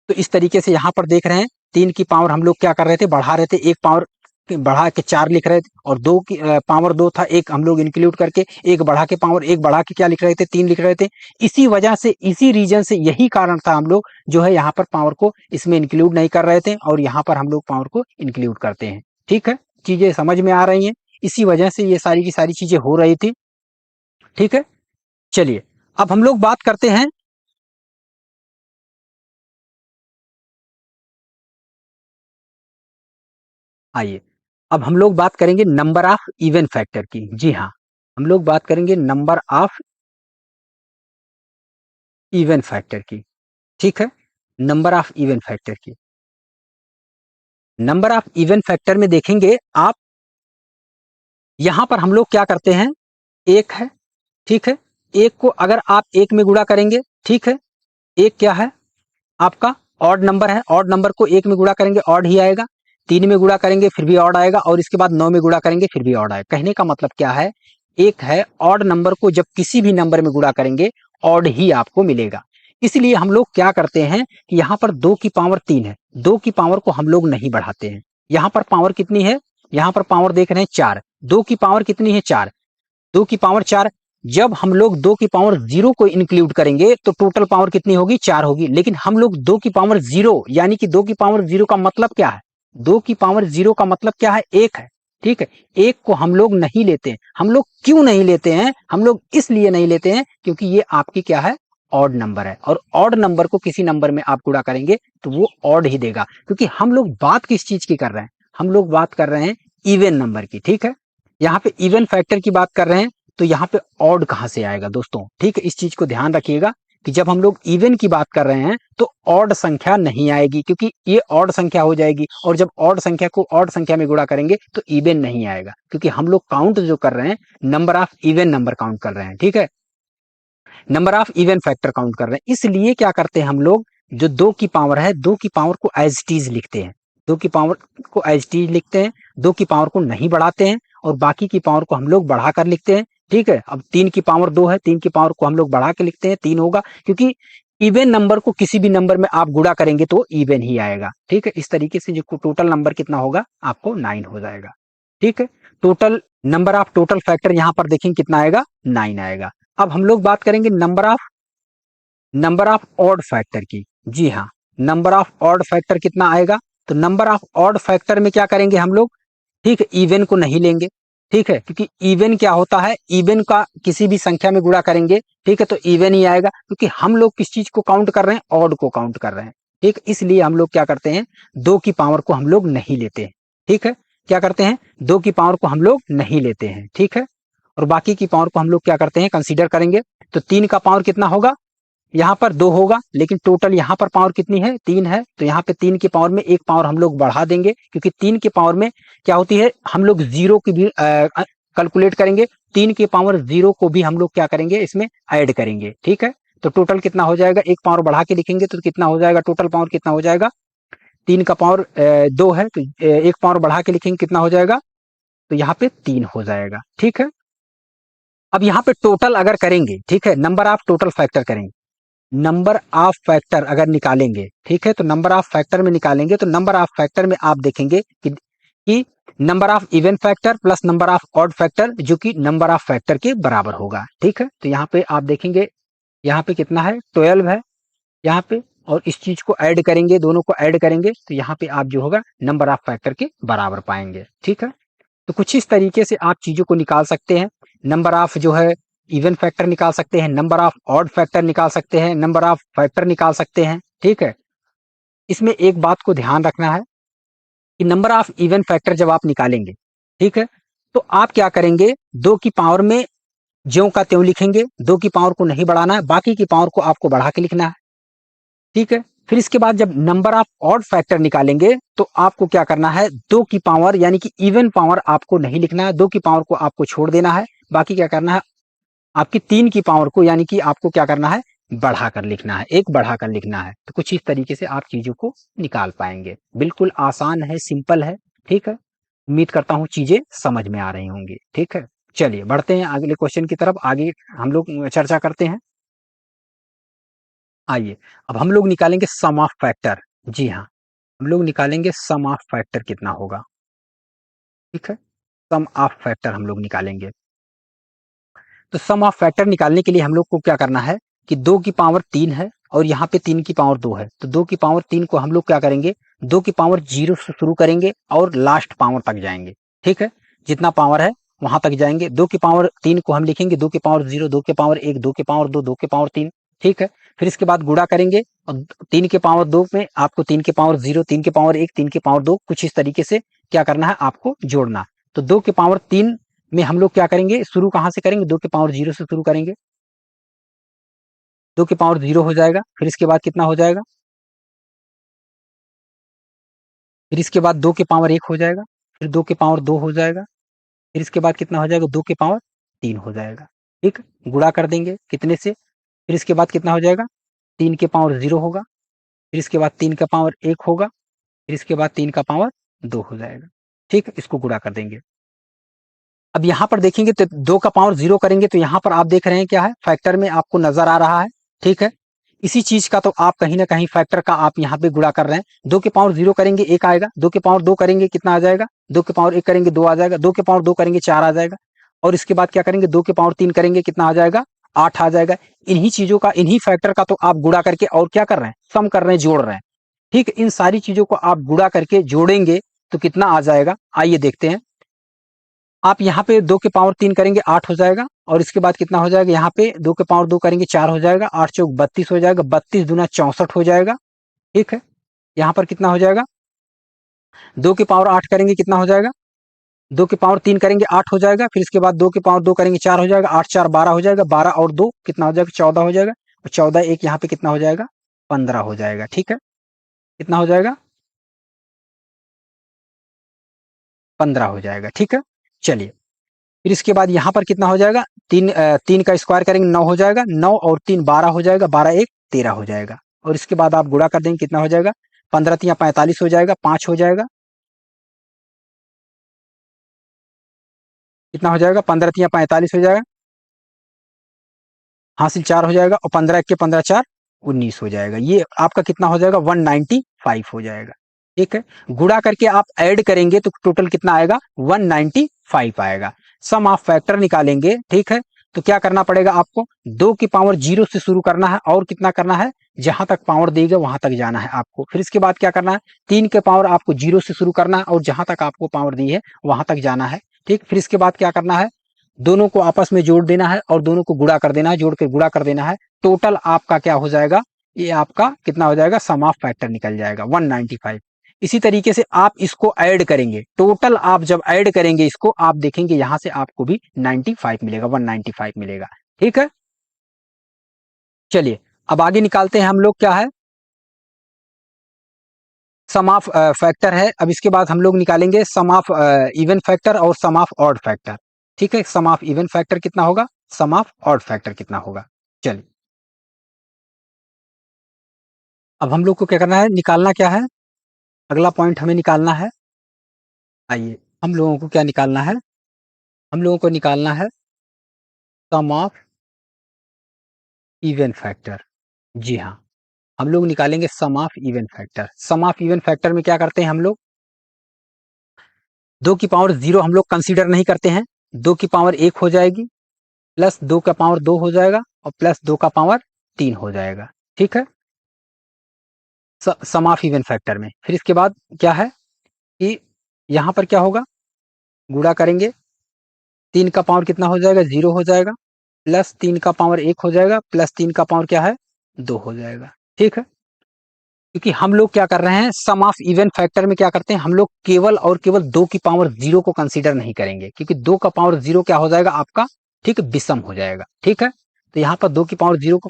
तो इस तरीके से यहाँ पर देख रहे हैं 3 की पावर हम लोग क्या कर रहे थे, बढ़ा रहे थे, 1 पावर बढ़ा के 4 लिख रहे थे, और 2 की पावर 2 था, 1 हम लोग इंक्लूड करके 1 बढ़ा के पावर 1 बढ़ा के क्या लिख रहे थे, 3 लिख रहे थे। इसी वजह से, इसी रीजन से, यही कारण था हम लोग जो है यहाँ पर पावर को इसमें इंक्लूड नहीं कर रहे थे, और यहाँ पर हम लोग पावर को इंक्लूड करते हैं। ठीक है, चीजें समझ में आ रही हैं, इसी वजह से ये सारी की सारी चीजें हो रही थी। ठीक है, चलिए अब हम लोग बात करते हैं, आइए अब हम लोग बात करेंगे नंबर ऑफ इवन फैक्टर की। जी हाँ, हम लोग बात करेंगे नंबर ऑफ इवन फैक्टर की। ठीक है, नंबर ऑफ इवन फैक्टर की, नंबर ऑफ इवन फैक्टर में देखेंगे आप, यहां पर हम लोग क्या करते हैं, एक है। ठीक है, एक को अगर आप एक में गुणा करेंगे, ठीक है, एक क्या है आपका ऑड नंबर है, ऑड नंबर को एक में गुणा करेंगे ऑड ही आएगा, 3 में गुणा करेंगे फिर भी ऑड आएगा, और इसके बाद 9 में गुणा करेंगे फिर भी ऑड आएगा। कहने का मतलब क्या है, एक है, ऑड नंबर को जब किसी भी नंबर में गुणा करेंगे ऑड ही आपको मिलेगा। इसलिए हम लोग क्या करते हैं कि यहाँ पर 2 की पावर 3 है, 2 की पावर को हम लोग नहीं बढ़ाते हैं। यहाँ पर पावर कितनी है, यहाँ पर पावर देख रहे हैं 4, 2 की पावर कितनी है 4, 2 की पावर 4, जब हम लोग 2 की पावर 0 को इंक्लूड करेंगे तो टोटल पावर कितनी होगी, 4 होगी। लेकिन हम लोग 2 की पावर 0, यानी कि 2 की पावर 0 का मतलब क्या है, 2 की पावर 0 का मतलब क्या है, 1 है। ठीक है, एक को हम लोग नहीं लेते हैं। हम लोग क्यों नहीं लेते हैं, हम लोग इसलिए नहीं लेते हैं क्योंकि ये आपकी क्या है, ऑड नंबर है, और ऑड नंबर को किसी नंबर में आप गुणा करेंगे तो वो ऑड ही देगा। क्योंकि हम लोग बात किस चीज की कर रहे हैं, हम लोग बात कर रहे हैं इवन नंबर की। ठीक है, यहाँ पे इवन फैक्टर की बात कर रहे हैं, तो यहाँ पे ऑड कहां से आएगा दोस्तों। ठीक है, इस चीज को ध्यान रखिएगा कि जब हम लोग इवन की बात कर रहे हैं तो ऑड संख्या नहीं आएगी, क्योंकि ये ऑड संख्या हो जाएगी, और जब ऑड संख्या को ऑड संख्या में गुणा करेंगे तो इवन नहीं आएगा, क्योंकि हम लोग काउंट जो कर रहे हैं number of even number count कर रहे हैं। ठीक है, number of even factor count कर रहे हैं, इसलिए क्या करते हैं हम लोग, जो 2 की पावर है 2 की पावर को एज इट इज लिखते हैं, 2 की पावर को एज इट इज लिखते हैं, 2 की पावर को नहीं बढ़ाते हैं और बाकी की पावर को हम लोग बढ़ाकर लिखते हैं। ठीक है, अब 3 की पावर 2 है, 3 की पावर को हम लोग बढ़ा के लिखते हैं, 3 होगा, क्योंकि इवन नंबर को किसी भी नंबर में आप गुणा करेंगे तो इवन ही आएगा। ठीक है, इस तरीके से जो टोटल नंबर कितना होगा आपको 9 हो जाएगा। ठीक है, total number of total factor यहां पर देखेंगे कितना आएगा, 9 आएगा। अब हम लोग बात करेंगे नंबर ऑफ ऑड फैक्टर की। जी हाँ, नंबर ऑफ ऑड फैक्टर कितना आएगा, तो नंबर ऑफ ऑड फैक्टर में क्या करेंगे हम लोग, ठीक है, इवन को नहीं लेंगे। ठीक है, क्योंकि इवन क्या होता है, इवन का किसी भी संख्या में गुणा करेंगे, ठीक है, तो इवन ही आएगा, क्योंकि हम लोग किस चीज को काउंट कर रहे हैं, ऑड को काउंट कर रहे हैं। ठीक, इसलिए हम लोग क्या करते हैं, 2 की पावर को हम लोग नहीं लेते हैं। ठीक है, क्या करते हैं, 2 की पावर को हम लोग नहीं लेते हैं। ठीक है, और बाकी की पावर को हम लोग क्या करते हैं, कंसीडर करेंगे। तो 3 का पावर कितना होगा, यहाँ पर 2 होगा, लेकिन टोटल यहाँ पर पावर कितनी है, 3 है, तो यहाँ पे 3 की पावर में एक पावर हम लोग बढ़ा देंगे, क्योंकि 3 की पावर में क्या होती है, हम लोग जीरो की भी कैलकुलेट करेंगे, 3 की पावर जीरो को भी हम लोग क्या करेंगे, इसमें ऐड करेंगे। ठीक है, तो टोटल कितना हो जाएगा, एक पावर बढ़ा के लिखेंगे तो कितना हो जाएगा, टोटल पावर कितना हो जाएगा, 3 का पावर 2 है, तो एक पावर बढ़ा के लिखेंगे कितना हो जाएगा, तो यहाँ पे 3 हो जाएगा। ठीक है, अब यहाँ पे टोटल अगर करेंगे, ठीक है, नंबर ऑफ टोटल फैक्टर करेंगे, नंबर ऑफ फैक्टर अगर निकालेंगे, ठीक है, तो नंबर ऑफ फैक्टर में निकालेंगे, तो नंबर ऑफ फैक्टर में आप देखेंगे कि number of even factor plus number of odd factor जो कि नंबर ऑफ फैक्टर के बराबर होगा। ठीक है, तो यहाँ पे आप देखेंगे, यहाँ पे कितना है, 12 है यहाँ पे, और इस चीज को ऐड करेंगे, दोनों को ऐड करेंगे, तो यहाँ पे आप जो होगा नंबर ऑफ फैक्टर के बराबर पाएंगे। ठीक है, तो कुछ इस तरीके से आप चीजों को निकाल सकते हैं। नंबर ऑफ जो है इवन फैक्टर निकाल सकते हैं, नंबर ऑफ ऑड फैक्टर निकाल सकते हैं, नंबर ऑफ फैक्टर निकाल सकते हैं। ठीक है, इसमें एक बात को ध्यान रखना है कि नंबर ऑफ इवन फैक्टर जब आप निकालेंगे, ठीक है, तो आप क्या करेंगे, 2 की पावर में ज्यों का त्यों लिखेंगे, 2 की पावर को नहीं बढ़ाना है, बाकी की पावर को आपको बढ़ा के लिखना है। ठीक है, फिर इसके बाद जब नंबर ऑफ ऑड फैक्टर निकालेंगे तो आपको क्या करना है, 2 की पावर यानी कि इवन पावर आपको नहीं लिखना है, 2 की पावर को आपको छोड़ देना है, बाकी क्या करना है, आपकी 3 की पावर को यानी कि आपको क्या करना है, बढ़ाकर लिखना है, एक बढ़ाकर लिखना है। तो कुछ इस तरीके से आप चीजों को निकाल पाएंगे। बिल्कुल आसान है, सिंपल है। ठीक है, उम्मीद करता हूं चीजें समझ में आ रही होंगी। ठीक है, चलिए बढ़ते हैं अगले क्वेश्चन की तरफ, आगे हम लोग चर्चा करते हैं। आइए, अब हम लोग निकालेंगे सम ऑफ फैक्टर। जी हाँ, हम लोग निकालेंगे सम ऑफ फैक्टर कितना होगा। ठीक है, सम ऑफ फैक्टर हम लोग निकालेंगे। तो सम ऑफ फैक्टर निकालने के लिए हम लोग को क्या करना है कि 2 की पावर 3 है और यहाँ पे 3 की पावर 2 है, तो 2 की पावर 3 को हम लोग क्या करेंगे, 2 की पावर 0 से शुरू करेंगे और लास्ट पावर तक जाएंगे। ठीक है, जितना पावर है वहां तक जाएंगे। 2 की पावर 3 को हम लिखेंगे 2 की पावर 0, 2 की पावर 1, 2 की पावर 2, 2 की पावर 3। ठीक है, फिर इसके बाद गुणा करेंगे और 3 के पावर 2 में आपको 3 के पावर 0, 3 के पावर 1, 3 के पावर 2, कुछ इस तरीके से क्या करना है, आपको जोड़ना। तो 2 के पावर 3 में हम लोग क्या करेंगे, शुरू कहां से करेंगे, 2 के पावर 0 से शुरू करेंगे, 2 के पावर 0 हो जाएगा, फिर इसके बाद कितना हो जाएगा, फिर इसके बाद 2 के पावर 1 हो जाएगा, फिर 2 के पावर 2 हो जाएगा, फिर इसके बाद कितना हो जाएगा, 2 के पावर 3 हो जाएगा। ठीक, गुणा कर देंगे कितने से, फिर इसके बाद कितना हो जाएगा, 3 के पावर 0 होगा, फिर इसके बाद 3 का पावर 1 होगा, फिर इसके बाद 3 का पावर 2 हो जाएगा। ठीक, इसको गुणा कर देंगे। अब यहाँ पर देखेंगे तो 2 का पावर 0 करेंगे तो यहाँ पर आप देख रहे हैं क्या है, फैक्टर में आपको नजर आ रहा है। ठीक है, इसी चीज का तो आप कहीं ना कहीं फैक्टर का आप यहाँ पे गुणा कर रहे हैं। 2 के पावर 0 करेंगे 1 आएगा, 2 के पावर 2 करेंगे कितना आ जाएगा, 2 के पावर 1 करेंगे 2 आ जाएगा, 2 के पावर 2 करेंगे 4 आ जाएगा, और इसके बाद क्या करेंगे, 2 के पावर 3 करेंगे कितना आ जाएगा, 8 आ जाएगा। इन्हीं चीजों का, इन्हीं फैक्टर का तो आप गुणा करके और क्या कर रहे हैं, सम कर रहे हैं, जोड़ रहे हैं। ठीक है, इन सारी चीजों को आप गुणा करके जोड़ेंगे तो कितना आ जाएगा, आइए देखते हैं। आप यहाँ पे 2 के पावर 3 करेंगे 8 हो जाएगा, और इसके बाद कितना हो जाएगा, यहाँ पे 2 के पावर 2 करेंगे 4 हो जाएगा, 8 चौक 32 हो जाएगा, 32 दूना 64 हो जाएगा। ठीक है, यहाँ पर कितना हो जाएगा, 2 के पावर 8 करेंगे कितना हो जाएगा, 2 के पावर 3 करेंगे 8 हो जाएगा, फिर इसके बाद 2 के पावर 2 करेंगे 4 हो जाएगा, 8 4 12 हो जाएगा, 12 और 2 कितना हो जाएगा, 14 हो जाएगा, और 14 एक यहाँ पे कितना हो जाएगा, 15 हो जाएगा। ठीक है, कितना हो जाएगा, 15 हो जाएगा। ठीक है, चलिए फिर इसके बाद यहाँ पर कितना हो जाएगा, 3 का स्क्वायर करेंगे 9 हो जाएगा, 9 और 3 12 हो जाएगा, 12 1 13 हो जाएगा। और इसके बाद आप गुणा कर देंगे कितना हो जाएगा, 15 3 45 हो जाएगा, 5 हो जाएगा, कितना हो जाएगा, 15 3 45 हो जाएगा, हासिल 4 हो जाएगा, और 15 1 के 15 4 19 हो जाएगा। ये आपका कितना हो जाएगा, 195 हो जाएगा। ठीक है, गुणा करके आप ऐड करेंगे तो टोटल कितना आएगा, 195 आएगा। सम ऑफ फैक्टर निकालेंगे, ठीक है, तो क्या करना पड़ेगा आपको, 2 की पावर 0 से शुरू करना है, और कितना करना है, जहां तक पावर देगा वहां तक जाना है आपको। फिर इसके बाद क्या करना है, 3 के पावर आपको 0 से शुरू करना है, और जहां तक आपको पावर दी है वहां तक जाना है। ठीक, फिर इसके बाद क्या करना है, दोनों को आपस में जोड़ देना है, और दोनों को गुणा कर देना है, जोड़ के गुणा कर देना है। टोटल आपका क्या हो जाएगा, ये आपका कितना हो जाएगा, सम ऑफ फैक्टर निकल जाएगा 195। इसी तरीके से आप इसको ऐड करेंगे, टोटल आप जब ऐड करेंगे इसको, आप देखेंगे यहां से आपको भी 95 मिलेगा, 195 मिलेगा। ठीक है, चलिए अब आगे निकालते हैं हम लोग, क्या है, सम ऑफ फैक्टर है। अब इसके बाद हम लोग निकालेंगे सम ऑफ इवन फैक्टर और सम ऑफ ऑड फैक्टर। ठीक है, सम ऑफ इवन फैक्टर कितना होगा, सम ऑफ ऑड फैक्टर कितना होगा। चलिए अब हम लोग को क्या करना है, निकालना क्या है, अगला पॉइंट हमें निकालना है। आइए, हम लोगों को क्या निकालना है, हम लोगों को निकालना है सम ऑफ इवन फैक्टर। जी हाँ, हम लोग निकालेंगे sum of even factor. Sum of even factor में क्या करते हैं हम लोग, 2 की पावर 0 हम लोग कंसीडर नहीं करते हैं, 2 की पावर 1 हो जाएगी, प्लस 2 का पावर 2 हो जाएगा, और प्लस 2 का पावर 3 हो जाएगा। ठीक है, सम ऑफ इवन फैक्टर में। फिर इसके बाद क्या है कि यहाँ पर क्या होगा, गुणा करेंगे, 3 का पावर कितना हो जाएगा, 0 हो जाएगा, प्लस 3 का पावर 1 हो जाएगा, प्लस 3 का पावर क्या है, 2 हो जाएगा। ठीक है, क्योंकि हम लोग क्या कर रहे हैं, सम ऑफ इवन फैक्टर में क्या करते हैं हम लोग, केवल और केवल 2 की पावर 0 को कंसीडर नहीं करेंगे, क्योंकि 2 का पावर 0 क्या हो जाएगा आपका, ठीक है, विषम हो जाएगा। ठीक है, तो यहाँ पर 2 की पावर 0 को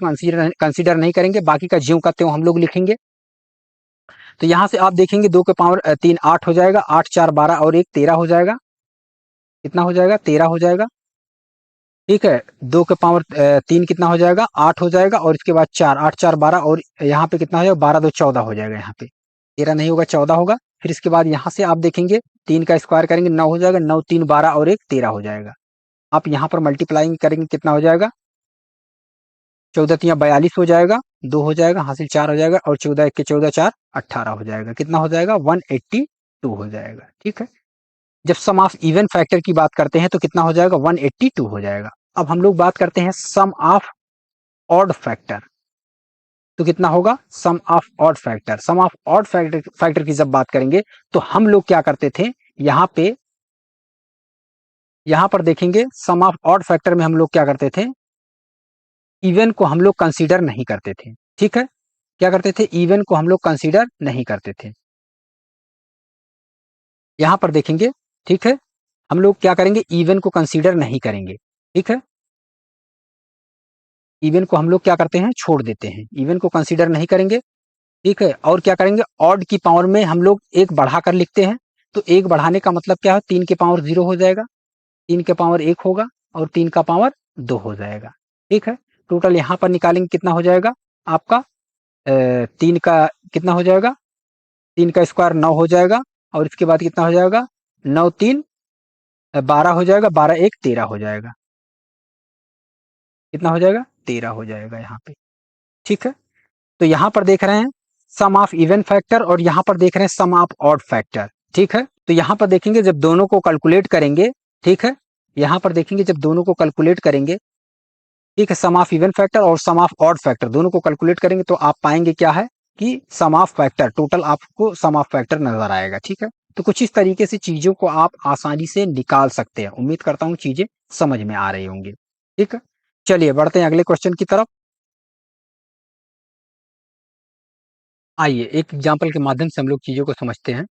कंसीडर नहीं करेंगे, बाकी का ज्यों का त्यों हम लोग लिखेंगे। तो यहाँ से आप देखेंगे 2 के पावर 3 8 हो जाएगा, 8 4 12 और 1 13 हो जाएगा, कितना हो जाएगा, 13 हो जाएगा। ठीक है, 2 के पावर 3 कितना हो जाएगा, 8 हो जाएगा, और इसके बाद 4 8 4 12, और यहाँ पे कितना हो जाएगा, 12 2 14 हो जाएगा, यहाँ पे 13 नहीं होगा, 14 होगा। फिर इसके बाद यहाँ से आप देखेंगे 3 का स्क्वायर करेंगे 9 हो जाएगा, 9 3 12 और 1 13 हो जाएगा। आप यहाँ पर मल्टीप्लाइंग करेंगे कितना हो जाएगा, 14 3 42 हो जाएगा, 2 हो जाएगा, हासिल 4 हो जाएगा, और 14 1 के 14 4 18 हो जाएगा, कितना हो जाएगा, 182 हो जाएगा। ठीक है, जब सम ऑफ इवन फैक्टर की बात करते हैं तो कितना हो जाएगा, 182 हो जाएगा। अब हम लोग बात करते हैं सम ऑफ ऑड फैक्टर, तो कितना होगा, sum of odd factor. Sum of odd factor की जब बात करेंगे तो हम लोग क्या करते थे, यहाँ पे यहाँ पर देखेंगे सम ऑफ ऑड फैक्टर में हम लोग क्या करते थे, इवन को हम लोग कंसीडर नहीं करते थे। ठीक है, क्या करते थे, इवन को हम लोग कंसीडर नहीं करते थे। यहाँ पर देखेंगे, ठीक है, हम लोग क्या करेंगे, इवन को कंसीडर नहीं करेंगे। ठीक है, इवन को हम लोग क्या करते हैं, छोड़ देते हैं, इवन को कंसीडर नहीं करेंगे। ठीक है, और क्या करेंगे, ऑड की पावर में हम लोग एक बढ़ा कर लिखते हैं, तो एक बढ़ाने का मतलब क्या है, 3 के पावर 0 हो जाएगा, 3 के पावर 1 होगा, और 3 का पावर 2 हो जाएगा। ठीक है, टोटल यहाँ पर निकालेंगे कितना हो जाएगा आपका, 3 का कितना हो जाएगा, 3 का स्क्वायर 9 हो जाएगा, और इसके बाद कितना हो जाएगा, 9 3 12 हो जाएगा, 12 1 13 हो जाएगा, कितना हो जाएगा, 13 हो जाएगा यहाँ पे। ठीक है, तो यहाँ पर देख रहे हैं सम ऑफ इवन फैक्टर, और यहाँ पर देख रहे हैं सम ऑफ ऑड फैक्टर। ठीक है, तो यहाँ पर देखेंगे जब दोनों को कैलकुलेट करेंगे, ठीक है, यहाँ पर देखेंगे जब दोनों को कैलकुलेट करेंगे, ठीक है, सम ऑफ इवन फैक्टर और सम ऑफ ऑड फैक्टर दोनों को कैलकुलेट करेंगे तो आप पाएंगे क्या है कि सम ऑफ फैक्टर, टोटल आपको सम ऑफ फैक्टर नजर आएगा। ठीक है, तो कुछ इस तरीके से चीजों को आप आसानी से निकाल सकते हैं। उम्मीद करता हूँ चीजें समझ में आ रही होंगी। ठीक है, चलिए बढ़ते हैं अगले क्वेश्चन की तरफ। आइए एक एग्जाम्पल के माध्यम से हम लोग चीजों को समझते हैं,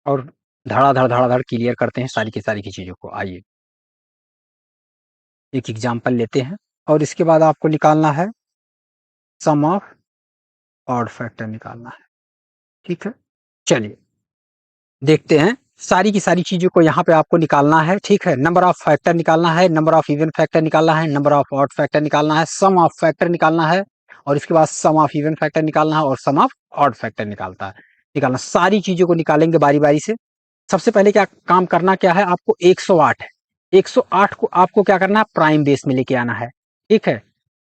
और धड़ाधड़ क्लियर करते हैं सारी की चीजों को। आइए एक एग्जाम्पल लेते हैं, और इसके बाद आपको निकालना है सम ऑफ ऑड फैक्टर निकालना है। ठीक है, चलिए देखते हैं सारी की सारी चीज़ों को यहाँ पे आपको निकालना है, ठीक है। नंबर ऑफ फैक्टर निकालना है, नंबर ऑफ इवन फैक्टर निकालना है, नंबर ऑफ ऑड फैक्टर निकालना है, सम ऑफ फैक्टर निकालना है और इसके बाद सम ऑफ इवन फैक्टर निकालना है और सम ऑफ ऑड फैक्टर निकालना। सारी चीज़ों को निकालेंगे बारी-बारी से। सबसे पहले क्या काम करना क्या है आपको 108 है। 108 को आपको क्या करना है प्राइम बेस में लेके आना है, ठीक है।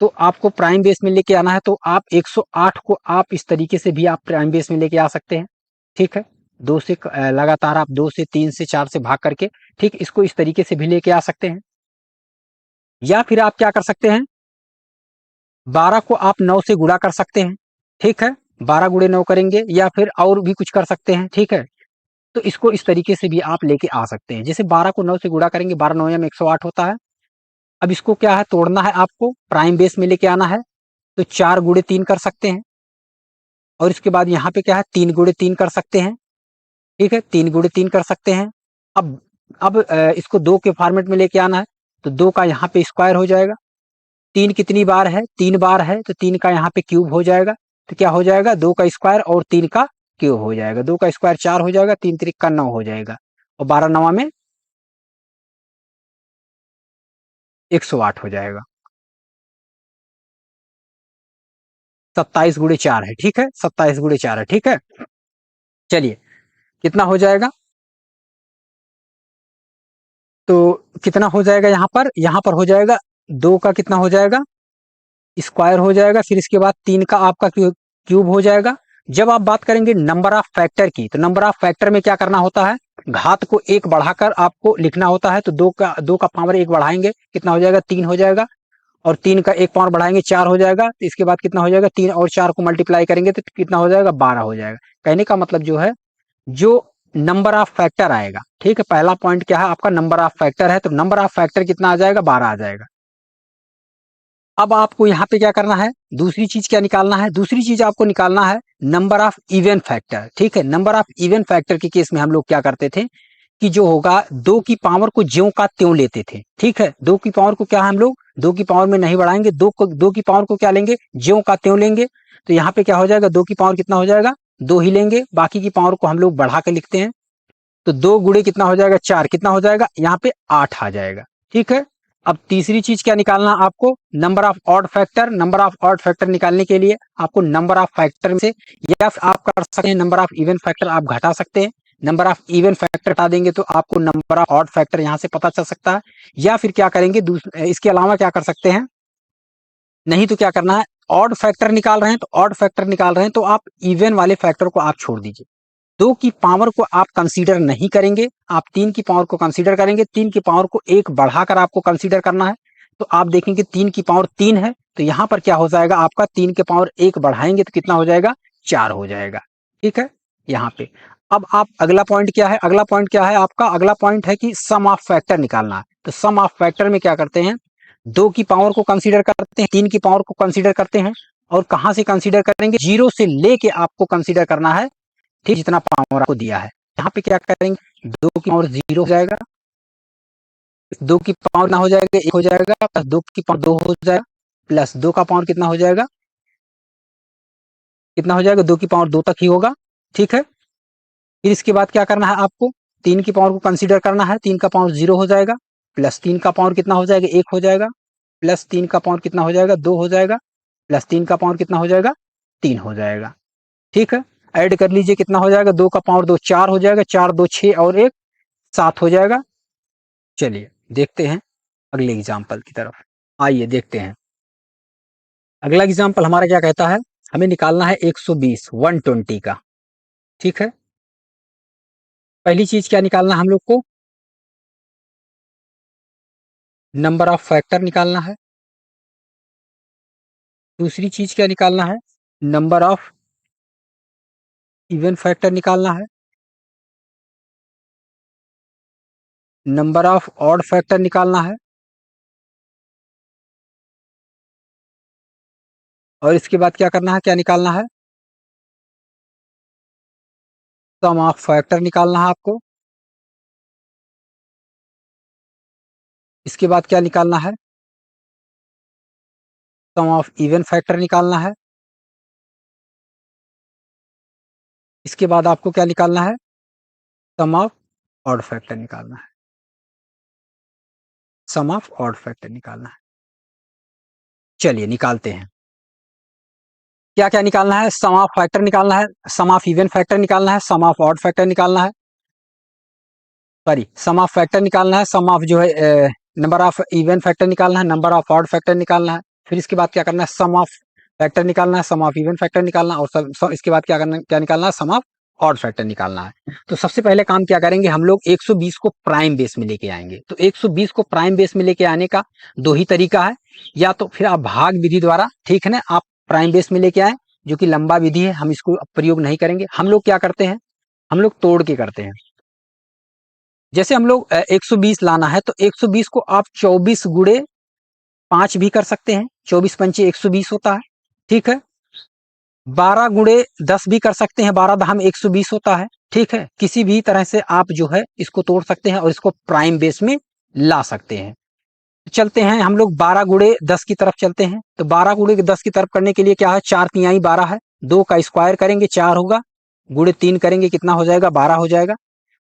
तो आपको प्राइम बेस में लेके आना है तो आप 108 को आप इस तरीके से भी आप प्राइम बेस में लेके आ सकते हैं, ठीक है। दो से लगातार आप 2 से 3 से 4 से भाग करके, ठीक, इसको इस तरीके से भी लेके आ सकते हैं। या फिर आप क्या कर सकते हैं 12 को आप 9 से गुणा कर सकते हैं, ठीक है। 12 गुणे 9 करेंगे या फिर और भी कुछ कर सकते हैं, ठीक है। तो इसको इस तरीके से भी आप लेके आ सकते हैं। जैसे 12 को 9 से गुणा करेंगे, 12 9 में 108 होता है। अब इसको क्या है तोड़ना है आपको, प्राइम बेस में लेके आना है। तो 4 गुणे 3 कर सकते हैं और इसके बाद यहाँ पे क्या है 3 गुणे 3 कर सकते हैं, ठीक है। 3 गुणे 3 कर सकते हैं। अब इसको 2 के फॉर्मेट में लेके आना है तो 2 का यहाँ पे स्क्वायर हो जाएगा। 3 कितनी बार है 3 बार है तो 3 का यहाँ पे क्यूब हो जाएगा। तो क्या हो जाएगा 2 का स्क्वायर और 3 का क्यूब हो जाएगा। 2 का स्क्वायर 4 हो जाएगा, 3 त्रिक का 9 हो जाएगा और 12 नवा में 108 हो जाएगा। 27 गुणे 4 है, ठीक है। 27 गुणे 4 है, ठीक है। चलिए कितना हो जाएगा, तो कितना हो जाएगा यहाँ पर हो जाएगा 2 का कितना हो जाएगा स्क्वायर हो जाएगा, फिर इसके बाद 3 का आपका क्यूब हो जाएगा। जब आप बात करेंगे नंबर ऑफ फैक्टर की तो नंबर ऑफ फैक्टर में क्या करना होता है घात को 1 बढ़ाकर आपको लिखना होता है। तो 2 का पावर 1 बढ़ाएंगे कितना हो जाएगा 3 हो जाएगा और 3 का 1 पावर बढ़ाएंगे 4 हो जाएगा। तो इसके बाद कितना हो जाएगा 3 और 4 को मल्टीप्लाई करेंगे तो कितना हो जाएगा 12 हो जाएगा। कहने का मतलब जो है जो नंबर ऑफ फैक्टर आएगा, ठीक है। पहला पॉइंट क्या है आपका नंबर ऑफ फैक्टर है तो नंबर ऑफ फैक्टर कितना आ जाएगा 12 आ जाएगा। अब आपको यहाँ पे क्या करना है दूसरी चीज क्या निकालना है, दूसरी चीज आपको निकालना है नंबर ऑफ इवन फैक्टर, ठीक है। नंबर ऑफ इवन फैक्टर के केस में हम लोग क्या करते थे कि जो होगा 2 की पावर को ज्यों का त्यों लेते थे, ठीक है। 2 की पावर को क्या हम लोग 2 की पावर में नहीं बढ़ाएंगे, 2 की पावर को क्या लेंगे ज्यों का त्यों लेंगे। तो यहाँ पे क्या हो जाएगा 2 की पावर कितना हो जाएगा 2 ही लेंगे, बाकी की पावर को हम लोग बढ़ा के लिखते हैं। तो 2 गुणे कितना हो जाएगा 4, कितना हो जाएगा यहाँ पे 8 आ जाएगा, ठीक है। अब तीसरी चीज क्या निकालना आपको number of odd factor. Number of odd factor निकालने के लिए आपको नंबर ऑफ फैक्टर से या आप कर सकते हैं नंबर ऑफ इवन फैक्टर आप घटा सकते हैं। नंबर ऑफ इवन फैक्टर हटा देंगे तो आपको नंबर ऑफ ऑड फैक्टर यहाँ से पता चल सकता है। या फिर क्या करेंगे इसके अलावा क्या कर सकते हैं, नहीं तो क्या करना है ऑड फैक्टर निकाल रहे हैं तो ऑड फैक्टर निकाल रहे हैं तो आप इवन वाले फैक्टर को आप छोड़ दीजिए। 2 की पावर को आप कंसीडर नहीं करेंगे, आप 3 की पावर को कंसीडर करेंगे। 3 की पावर को 1 बढ़ाकर आपको कंसीडर करना है। तो आप देखेंगे 3 की पावर 3 है तो यहाँ पर क्या हो जाएगा आपका 3 के पावर 1 बढ़ाएंगे तो कितना हो जाएगा 4 हो जाएगा, ठीक है। यहाँ पे अब आप अगला पॉइंट क्या है, अगला पॉइंट क्या है आपका अगला पॉइंट है कि सम ऑफ फैक्टर निकालना है। तो सम ऑफ फैक्टर में क्या करते हैं 2 की पावर को कंसीडर करते हैं, 3 की पावर को कंसीडर करते हैं और कहां से कंसीडर करेंगे 0 से लेके आपको कंसीडर करना है, ठीक। जितना पावर आपको दिया है यहाँ पे क्या करेंगे 2 की पावर 0 हो जाएगा, 2 की पावर ना हो जाएगा 1 हो जाएगा प्लस 2 की पावर 2 हो जाएगा प्लस 2 का पावर कितना हो जाएगा 2 की पावर 2 तक ही होगा, ठीक है। फिर इसके बाद क्या करना है आपको 3 की पावर को कंसीडर करना है, 3 का पावर 0 हो जाएगा प्लस 3 का पावर कितना हो जाएगा 1 हो जाएगा प्लस 3 का पावर कितना हो जाएगा 2 हो जाएगा प्लस 3 का पावर कितना हो जाएगा 3 हो जाएगा, ठीक है। ऐड कर लीजिए कितना हो जाएगा 2 का पावर 2 4 हो जाएगा, 4 2 6 और 1 7 हो जाएगा। चलिए देखते हैं अगले एग्जाम्पल की तरफ, आइए देखते हैं। अगला एग्जाम्पल हमारा क्या कहता है हमें निकालना है 120 120 का, ठीक है। पहली चीज क्या निकालना है हम लोग को नंबर ऑफ फैक्टर निकालना है। दूसरी चीज क्या निकालना है नंबर ऑफ इवन फैक्टर निकालना है। नंबर ऑफ ऑड फैक्टर निकालना है और इसके बाद क्या करना है क्या निकालना है सम ऑफ फैक्टर निकालना है आपको। इसके बाद क्या निकालना है सम ऑफ इवन फैक्टर निकालना है। इसके बाद आपको क्या निकालना है सम ऑफ ऑड फैक्टर निकालना है, सम ऑफ ऑड फैक्टर निकालना है। चलिए निकालते हैं। क्या क्या निकालना है? सम ऑफ फैक्टर निकालना है, सम ऑफ इवन फैक्टर निकालना है, सम ऑफ ऑड फैक्टर निकालना है, सॉरी सम ऑफ फैक्टर निकालना है, सम ऑफ जो है नंबर ऑफ इवन फैक्टर निकालना है, नंबर ऑफ ऑड फैक्टर निकालना है। फिर इसके बाद क्या करना है? सम ऑफ फैक्टर निकालना है, सम ऑफ इवन फैक्टर निकालना है, और इसके बाद क्या निकालना है? सम ऑफ ऑड फैक्टर निकालना है। तो सबसे पहले काम क्या करेंगे हम लोग? 120 को प्राइम बेस में लेके आएंगे। तो 120 को प्राइम बेस में लेके आने का दो ही तरीका है, या तो फिर आप भाग विधि द्वारा, ठीक है ना, आप प्राइम बेस में लेके आए, जो कि लंबा विधि है, हम इसको प्रयोग नहीं करेंगे। हम लोग क्या करते हैं? हम लोग तोड़ के करते हैं। जैसे हम लोग 120 लाना है, तो 120 को आप 24 गुणे 5 भी कर सकते हैं, 24 पंचे 120 होता है, ठीक है। 12 गुणे 10 भी कर सकते हैं, 12 दहम 120 होता है, ठीक है। किसी भी तरह से आप जो है इसको तोड़ सकते हैं और इसको प्राइम बेस में ला सकते हैं। चलते हैं हम लोग 12 गुणे 10 की तरफ चलते हैं। तो 12 गुणे 10 की तरफ करने के लिए क्या है? 4 तिहाई 12 है, 2 का स्क्वायर करेंगे 4 होगा, गुणे 3 करेंगे कितना हो जाएगा? 12 हो जाएगा।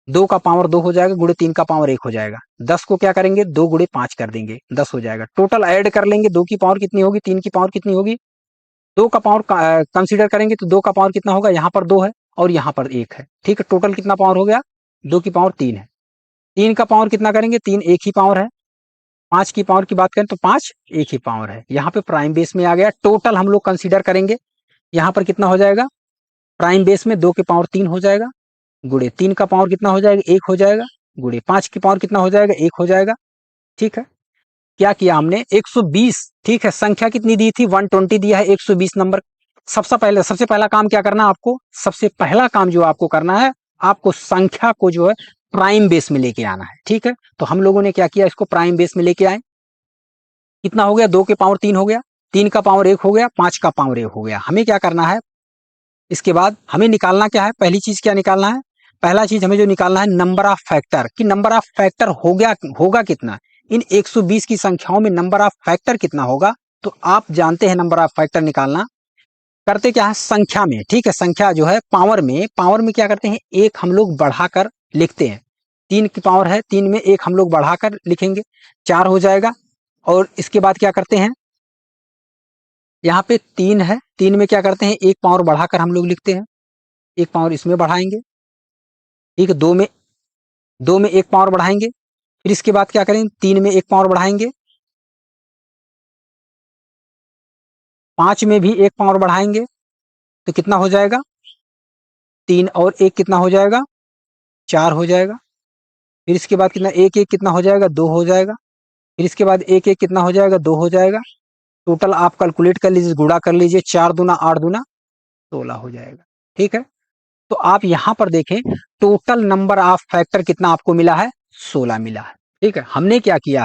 2 का पावर 2 हो जाएगा, गुणे 3 का पावर 1 हो जाएगा। 10 को क्या करेंगे? 2 गुणे 5 कर देंगे, 10 हो जाएगा। टोटल ऐड कर लेंगे, 2 की पावर कितनी होगी? 3 की पावर कितनी होगी? 2 का पावर कंसीडर करेंगे तो 2 का पावर कितना होगा? यहाँ पर 2 है और यहाँ पर 1 है, ठीक है। टोटल कितना पावर हो गया? 2 की पावर 3 है। 3 का पावर कितना करेंगे? 3 एक ही पावर है। 5 की पावर की बात करें तो 5 एक ही पावर है। यहाँ पे प्राइम बेस में आ गया। टोटल हम लोग कंसीडर करेंगे, यहाँ पर कितना हो जाएगा? प्राइम बेस में 2 के पावर 3 हो जाएगा, गुणे 3 का पावर कितना हो जाएगा? 1 हो जाएगा, गुणे 5 की पावर कितना हो जाएगा? 1 हो जाएगा, ठीक है। क्या किया हमने? 120, ठीक है। संख्या कितनी दी थी? 120 दिया है, 120 नंबर। सबसे पहला काम क्या करना है आपको? सबसे पहला काम जो आपको करना है, आपको संख्या को जो है प्राइम बेस में लेके आना है, ठीक है। तो हम लोगों ने क्या किया? इसको प्राइम बेस में लेके आए। कितना हो गया? 2 के पावर 3 हो गया, 3 का पावर 1 हो गया, 5 का पावर 1 हो गया। हमें क्या करना है? इसके बाद हमें निकालना क्या है? पहली चीज क्या निकालना है? पहला चीज हमें जो निकालना है, नंबर ऑफ फैक्टर, कि नंबर ऑफ फैक्टर हो गया होगा कितना इन 120 की संख्याओं में? नंबर ऑफ फैक्टर कितना होगा? तो आप जानते हैं नंबर ऑफ फैक्टर निकालना। करते क्या है? संख्या में, ठीक है। संख्या जो है पावर में क्या करते हैं? एक हम लोग बढ़ाकर लिखते हैं। 3 की पावर है, 3 में एक हम लोग बढ़ाकर लिखेंगे, 4 हो जाएगा। और इसके बाद क्या करते हैं? यहाँ पे 3 है, 3 में क्या करते हैं? एक पावर बढ़ाकर हम लोग लिखते हैं, एक पावर इसमें बढ़ाएंगे, ठीक है। 2 में एक पावर बढ़ाएंगे। फिर इसके बाद क्या करें? 3 में एक पावर बढ़ाएंगे, 5 में भी एक पावर बढ़ाएंगे, तो कितना हो जाएगा? 3 और 1 कितना हो जाएगा? 4 हो जाएगा। फिर इसके बाद कितना? 1 1 कितना हो जाएगा? 2 हो जाएगा। फिर इसके बाद 1 1 कितना हो जाएगा? 2 हो जाएगा। टोटल आप कैलकुलेट कर लीजिए, गुणा कर लीजिए, 4 दूना 8 दूना 16 हो जाएगा, ठीक है। तो आप यहां पर देखें, टोटल नंबर ऑफ फैक्टर कितना आपको मिला है? 16 मिला है, ठीक है। हमने क्या किया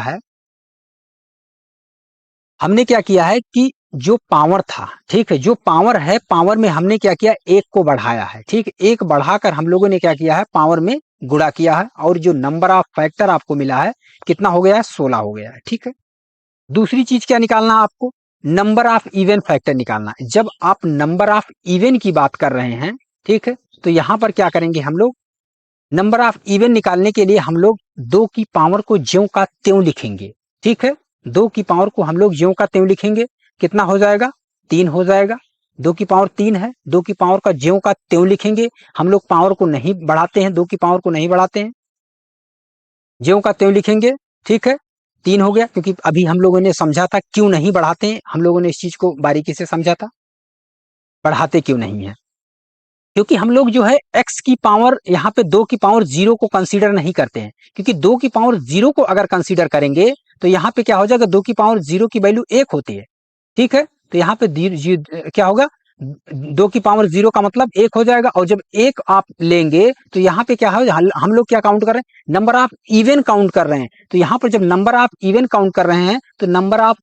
है कि जो पावर था, ठीक है, जो पावर है, पावर में हमने क्या किया? 1 को बढ़ाया है, ठीक है। 1 बढ़ाकर हम लोगों ने क्या किया है? पावर में गुणा किया है, और जो नंबर ऑफ फैक्टर आपको मिला है कितना हो गया है? 16 हो गया है, ठीक है। दूसरी चीज क्या निकालना है आपको? नंबर ऑफ इवन फैक्टर निकालना है। जब आप नंबर ऑफ इवन की बात कर रहे हैं, ठीक है, तो यहां पर क्या करेंगे हम लोग? नंबर ऑफ इवन निकालने के लिए हम लोग 2 की पावर को ज्यों का त्यों लिखेंगे, ठीक है। 2 की पावर को हम लोग ज्यों का त्यों लिखेंगे, कितना हो जाएगा? 3 हो जाएगा। 2 की पावर 3 है, 2 की पावर का ज्यों का त्यों लिखेंगे। हम लोग पावर को नहीं बढ़ाते हैं, 2 की पावर को नहीं बढ़ाते हैं, ज्यों का त्यों लिखेंगे, ठीक है। 3 हो गया, क्योंकि अभी हम लोगों ने समझा था क्यों नहीं बढ़ाते हैं, हम लोगों ने इस चीज को बारीकी से समझा था, बढ़ाते क्यों नहीं है। क्योंकि हम लोग जो है x की पावर, यहाँ पे 2 की पावर 0 को कंसीडर नहीं करते हैं, क्योंकि 2 की पावर 0 को अगर कंसीडर करेंगे तो यहाँ पे क्या हो जाएगा? 2 की पावर 0 की वैल्यू 1 होती है, ठीक है। तो यहाँ पे क्या होगा? 2 की पावर 0 का मतलब 1 हो जाएगा, और जब 1 आप लेंगे तो यहाँ पे क्या है? हम लोग क्या काउंट कर रहे हैं? नंबर ऑफ इवन काउंट कर रहे हैं। तो यहाँ पर जब नंबर ऑफ इवन काउंट कर रहे हैं, तो नंबर ऑफ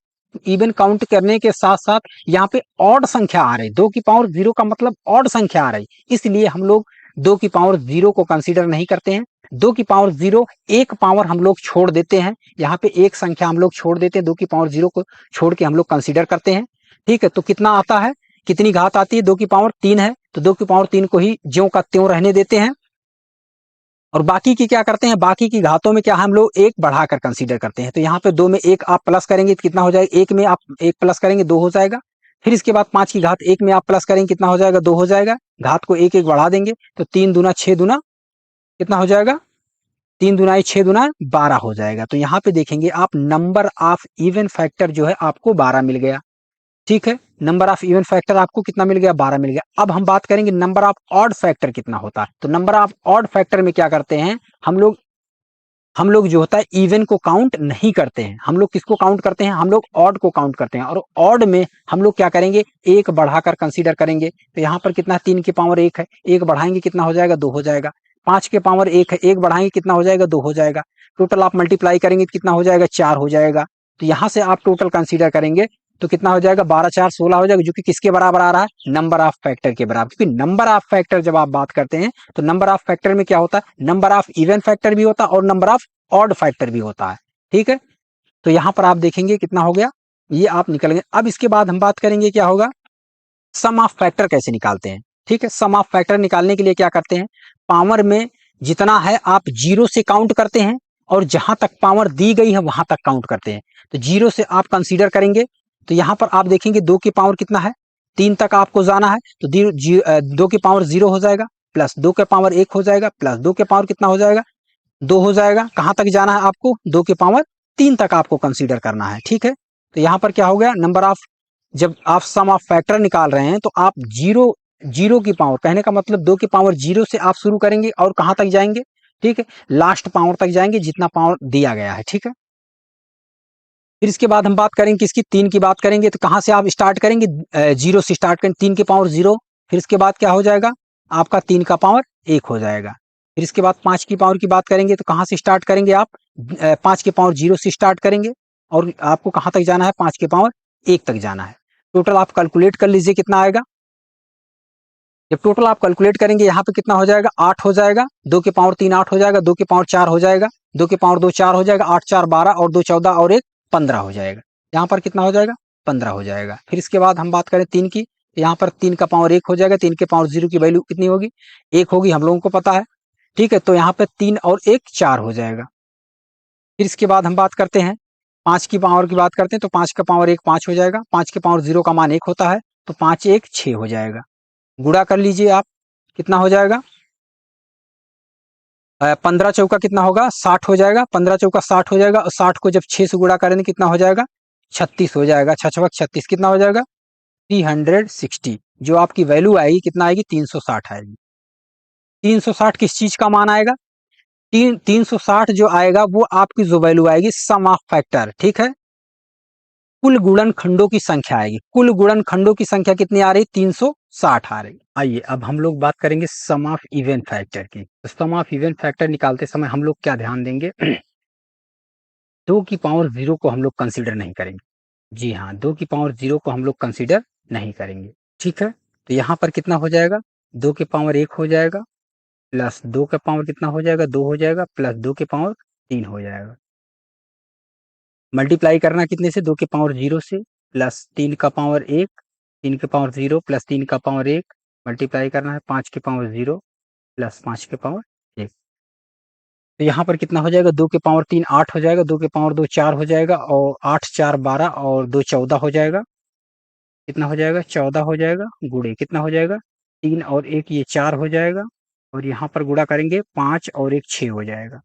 इवन काउंट करने के साथ साथ यहाँ पे ऑड संख्या आ रही, 2 की पावर 0 का मतलब ऑड संख्या आ रही, इसलिए हम लोग 2 की पावर 0 को कंसीडर नहीं करते हैं। 2 की पावर 0 एक पावर हम लोग छोड़ देते हैं, यहाँ पे एक संख्या हम लोग छोड़ देते हैं, 2 की पावर 0 को छोड़ के हम लोग कंसीडर करते हैं, ठीक है। तो कितना आता है? कितनी घात आती है? 2 की पावर 3 है, तो 2 की पावर 3 को ही ज्यों का त्यों रहने देते हैं। और बाकी की क्या करते हैं, बाकी की घातों में क्या हम लोग एक बढ़ाकर कंसीडर करते हैं। तो यहाँ पे 2 में एक आप प्लस करेंगे तो कितना हो जाएगा, एक में आप एक प्लस करेंगे 2 हो जाएगा। फिर इसके बाद 5 की घात एक में आप प्लस करेंगे कितना हो जाएगा, 2 हो जाएगा। घात को एक एक बढ़ा देंगे तो 3 दूना 6 दूना कितना हो जाएगा, 3 दुनाई 6 दुना 12 हो जाएगा। तो यहाँ पे देखेंगे आप नंबर ऑफ इवन फैक्टर जो है आपको 12 मिल गया। ठीक है, नंबर ऑफ इवन फैक्टर आपको कितना मिल गया, 12 मिल गया। अब हम बात करेंगे नंबर ऑफ ऑड फैक्टर कितना होता है। तो नंबर ऑफ ऑड फैक्टर में क्या करते हैं हम लोग जो होता है इवन को काउंट नहीं करते हैं। हम लोग किसको काउंट करते हैं, हम लोग ऑड को काउंट करते हैं। और ऑड में हम लोग क्या करेंगे, एक बढ़ाकर कंसीडर करेंगे। तो यहाँ पर कितना है, 3 की पावर 1 है, एक बढ़ाएंगे कितना हो जाएगा, 2 हो जाएगा। 5 के पावर 1 है, एक बढ़ाएंगे कितना हो जाएगा, 2 हो जाएगा। टोटल आप मल्टीप्लाई करेंगे कितना हो जाएगा, 4 हो जाएगा। तो यहाँ से आप टोटल कंसीडर करेंगे तो कितना हो जाएगा, 12 4 16 हो जाएगा, जो कि किसके बराबर आ रहा है, नंबर ऑफ फैक्टर के बराबर। क्योंकि नंबर ऑफ फैक्टर जब आप बात करते हैं तो नंबर ऑफ फैक्टर में क्या होता है, नंबर ऑफ इवन फैक्टर भी होता है और नंबर ऑफ ऑड फैक्टर भी होता है। ठीक है, तो यहां पर आप देखेंगे कितना हो गया, ये आप निकलेंगे। अब इसके बाद हम बात करेंगे क्या होगा, सम ऑफ फैक्टर कैसे निकालते हैं। ठीक है, सम ऑफ फैक्टर निकालने के लिए क्या करते हैं, पावर में जितना है आप जीरो से काउंट करते हैं और जहां तक पावर दी गई है वहां तक काउंट करते हैं। तो जीरो से आप कंसीडर करेंगे तो यहां पर आप देखेंगे 2 की पावर कितना है, 3 तक आपको जाना है तो 2 की पावर 0 हो जाएगा, प्लस 2 के पावर 1 हो जाएगा, प्लस 2 के पावर कितना हो जाएगा, 2 हो जाएगा। कहां तक जाना है आपको, 2 के पावर 3 तक आपको कंसीडर करना है। ठीक है, तो यहां पर क्या हो गया, नंबर ऑफ, जब आप सम ऑफ फैक्टर निकाल रहे हैं तो आप जीरो जीरो की पावर, कहने का मतलब 2 की पावर 0 से आप शुरू करेंगे और कहां तक जाएंगे, ठीक है, लास्ट पावर तक जाएंगे जितना पावर दिया गया है। ठीक है, फिर इसके बाद हम बात करेंगे किसकी, 3 की बात करेंगे। तो कहां से आप स्टार्ट करेंगे, 0 से स्टार्ट करेंगे, 3 की पावर 0। फिर इसके बाद क्या हो जाएगा आपका, 3 का पावर 1 हो जाएगा। फिर इसके बाद 5 की पावर की बात करेंगे तो कहां से स्टार्ट करेंगे आप, 5 के पावर 0 से स्टार्ट करेंगे और आपको कहां तक जाना है, 5 के पावर 1 तक जाना है। टोटल आप कैलकुलेट कर लीजिए कितना आएगा। जब टोटल आप कैलकुलेट करेंगे यहाँ पे कितना हो जाएगा, 8 हो जाएगा। 2 के पावर 3 8 हो जाएगा, 2 के पावर 4 हो जाएगा, 2 के पावर 2 4 हो जाएगा, 8 4 12 और 2 14 और 1 15 हो जाएगा। यहाँ पर कितना हो जाएगा, 15 हो जाएगा। फिर इसके बाद हम बात करें 3 की, यहाँ पर 3 का पावर 1 हो जाएगा, 3 के पावर 0 की वैल्यू कितनी होगी, 1 होगी, हम लोगों को पता है। ठीक है, तो यहाँ पे 3 और 1 4 हो जाएगा। फिर इसके बाद हम बात करते हैं 5 की पावर की बात करते हैं तो 5 का पावर 1 5 हो जाएगा, 5 के पावर 0 का मान 1 होता है तो 5 1 6 हो जाएगा। गुणा कर लीजिए आप, कितना हो जाएगा, 15 चौका कितना होगा, 60 हो जाएगा। 15 चौका 60 हो जाएगा और 60 को जब 6 से गुणा करेंगे कितना हो जाएगा, 36 हो जाएगा। 6 36 कितना हो जाएगा, 360। जो आपकी वैल्यू आएगी कितना आएगी, 360 आएगी। 360 किस चीज का मान आएगा, 360 जो आएगा वो आपकी जो वैल्यू आएगी सम ऑफ फैक्टर। ठीक है, कुल गुणनखंडों की संख्या आएगी। कुल गुणनखंडों की संख्या कितनी आ रही, 360 आ रही। आइए अब हम लोग बात करेंगे सम ऑफ इवन फैक्टर की। तो सम ऑफ इवन फैक्टर निकालते समय हम लोग क्या ध्यान देंगे, 2 की पावर 0 को हम लोग कंसीडर नहीं करेंगे। जी हाँ, 2 की पावर 0 को हम लोग कंसीडर नहीं करेंगे। ठीक है, तो यहाँ पर कितना हो जाएगा, 2 के पावर 1 हो जाएगा, प्लस 2 का पावर कितना हो जाएगा, 2 हो जाएगा, प्लस 2 के पावर 3 हो जाएगा। मल्टीप्लाई करना कितने से, 2 के पावर 0 से, प्लस 3 का पावर 1, 3 के पावर 0 प्लस 3 का पावर 1, मल्टीप्लाई करना है 5 के पावर 0 प्लस 5 के पावर 1। तो यहाँ पर कितना हो जाएगा, 2 के पावर 3 8 हो जाएगा, 2 के पावर 2 4 हो जाएगा और 8 4 12 और 2 14 हो जाएगा। कितना हो जाएगा, 14 हो जाएगा। गुणे कितना हो जाएगा, 3 और 1 ये 4 हो जाएगा और यहाँ पर गुणा करेंगे 5 और 1 6 हो जाएगा।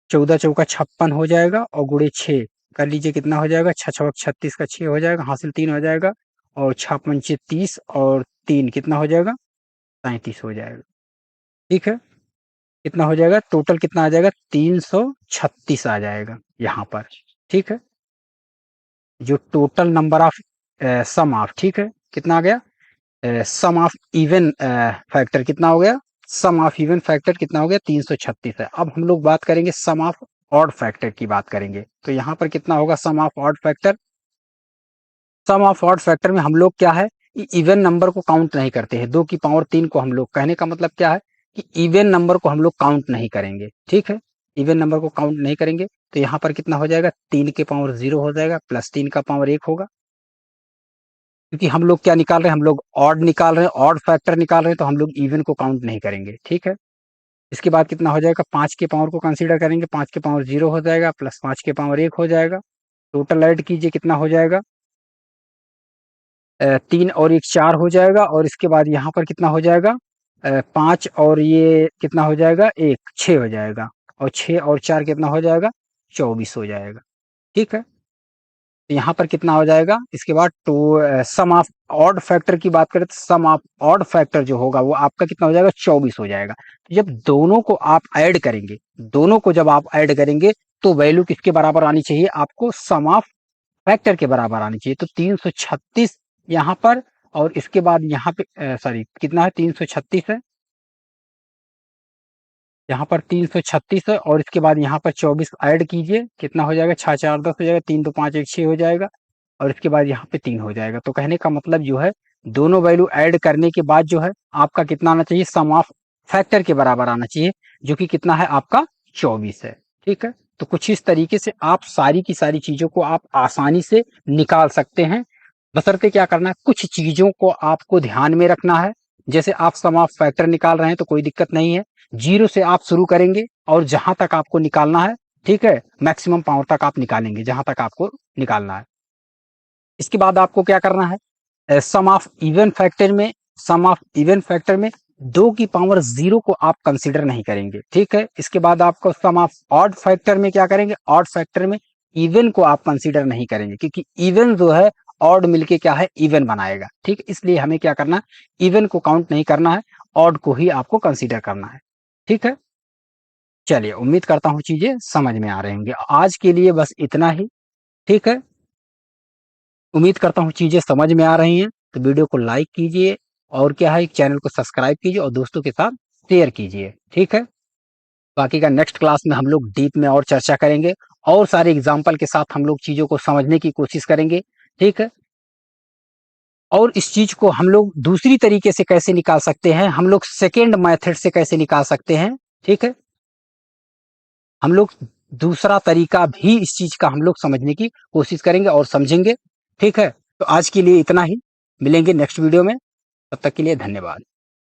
14 चौका 56 हो जाएगा और गुणे 6 कर लीजिए कितना हो जाएगा, 6 छक 36 का 6 हो जाएगा, हासिल 3 हो जाएगा और 6 पंचे 30 और 3 कितना हो जाएगा, 37 हो जाएगा। ठीक है, कितना हो जाएगा, टोटल कितना आ जाएगा, 336 आ जाएगा यहाँ पर। ठीक है, जो total number of sum of, ठीक है, कितना आ गया, सम ऑफ इवन फैक्टर कितना हो गया, सम ऑफ इवन फैक्टर कितना हो गया, 336 है। अब हम लोग बात करेंगे सम ऑफ ऑड फैक्टर की बात करेंगे। तो यहाँ पर कितना होगा sum of odd factor, sum of odd factor में हम लोग क्या है, इवन नंबर को काउंट नहीं करते हैं। 2 की पावर 3 को हम लोग, कहने का मतलब क्या है कि इवन नंबर को हम लोग काउंट नहीं करेंगे। ठीक है, इवन नंबर को काउंट नहीं करेंगे तो यहाँ पर कितना हो जाएगा, 3 के पावर 0 हो जाएगा, प्लस 3 का पावर 1 होगा। क्योंकि हम लोग क्या निकाल रहे हैं, हम लोग ऑड निकाल रहे हैं, ऑड फैक्टर निकाल रहे हैं तो हम लोग इवन को काउंट नहीं करेंगे। ठीक है, इसके बाद कितना हो जाएगा, 5 के पावर को कंसीडर करेंगे, 5 के पावर 0 हो जाएगा, प्लस 5 के पावर 1 हो जाएगा। टोटल ऐड कीजिए कितना हो जाएगा, 3 और 1 4 हो जाएगा, और इसके बाद यहाँ पर कितना हो जाएगा, 5 और ये कितना हो जाएगा, 1 6 हो जाएगा, और 6 और 4 कितना हो जाएगा, 24 हो जाएगा। ठीक है, तो यहाँ पर कितना हो जाएगा, इसके बाद to sum of odd factor की बात करें तो सम ऑफ ऑड फैक्टर जो होगा वो आपका कितना हो जाएगा, 24 हो जाएगा। तो जब दोनों को आप ऐड करेंगे, दोनों को जब आप ऐड करेंगे तो वैल्यू किसके बराबर आनी चाहिए, आपको सम ऑफ फैक्टर के बराबर आनी चाहिए। तो 336 यहाँ पर, और इसके बाद यहाँ पे सॉरी कितना है, 336 है, यहाँ पर 336 है, और इसके बाद यहाँ पर 24 ऐड कीजिए, कितना हो जाएगा, 6 4 10 हो जाएगा, 3 2 5 1 6 हो जाएगा, और इसके बाद यहाँ पे 3 हो जाएगा। तो कहने का मतलब जो है, दोनों वैल्यू ऐड करने के बाद जो है आपका कितना आना चाहिए, सम ऑफ फैक्टर के बराबर आना चाहिए, जो कि कितना है आपका 24 है। ठीक है, तो कुछ इस तरीके से आप सारी की सारी चीजों को आप आसानी से निकाल सकते हैं। बशर्ते क्या करना है, कुछ चीजों को आपको ध्यान में रखना है। जैसे आप सम ऑफ फैक्टर निकाल रहे हैं तो कोई दिक्कत नहीं है, 0 से आप शुरू करेंगे और जहां तक आपको निकालना है, ठीक है, मैक्सिमम पावर तक आप निकालेंगे जहां तक आपको निकालना है। इसके बाद आपको क्या करना है, सम ऑफ इवन फैक्टर में, सम ऑफ इवन फैक्टर में 2 की पावर 0 को आप कंसीडर नहीं करेंगे। ठीक है, इसके बाद आपको सम ऑफ ऑड फैक्टर में क्या करेंगे, ऑड फैक्टर में इवन को आप कंसीडर नहीं करेंगे, क्योंकि इवन जो है ऑड मिलके क्या है, इवन बनाएगा। ठीक, इसलिए हमें क्या करना है, इवन को काउंट नहीं करना है, ऑड को ही आपको कंसीडर करना है। ठीक है, चलिए उम्मीद करता हूँ चीजें समझ में आ रही होंगी। आज के लिए बस इतना ही। ठीक है, उम्मीद करता हूँ चीजें समझ में आ रही हैं, तो वीडियो को लाइक कीजिए, और क्या है, चैनल को सब्सक्राइब कीजिए और दोस्तों के साथ शेयर कीजिए। ठीक है, बाकी का नेक्स्ट क्लास में हम लोग डीप में और चर्चा करेंगे, और सारे एग्जाम्पल के साथ हम लोग चीजों को समझने की कोशिश करेंगे। ठीक है, और इस चीज को हम लोग दूसरी तरीके से कैसे निकाल सकते हैं, हम लोग सेकेंड मेथड से कैसे निकाल सकते हैं। ठीक है, हम लोग दूसरा तरीका भी इस चीज का हम लोग समझने की कोशिश करेंगे और समझेंगे। ठीक है, तो आज के लिए इतना ही, मिलेंगे नेक्स्ट वीडियो में, तब तक के लिए धन्यवाद।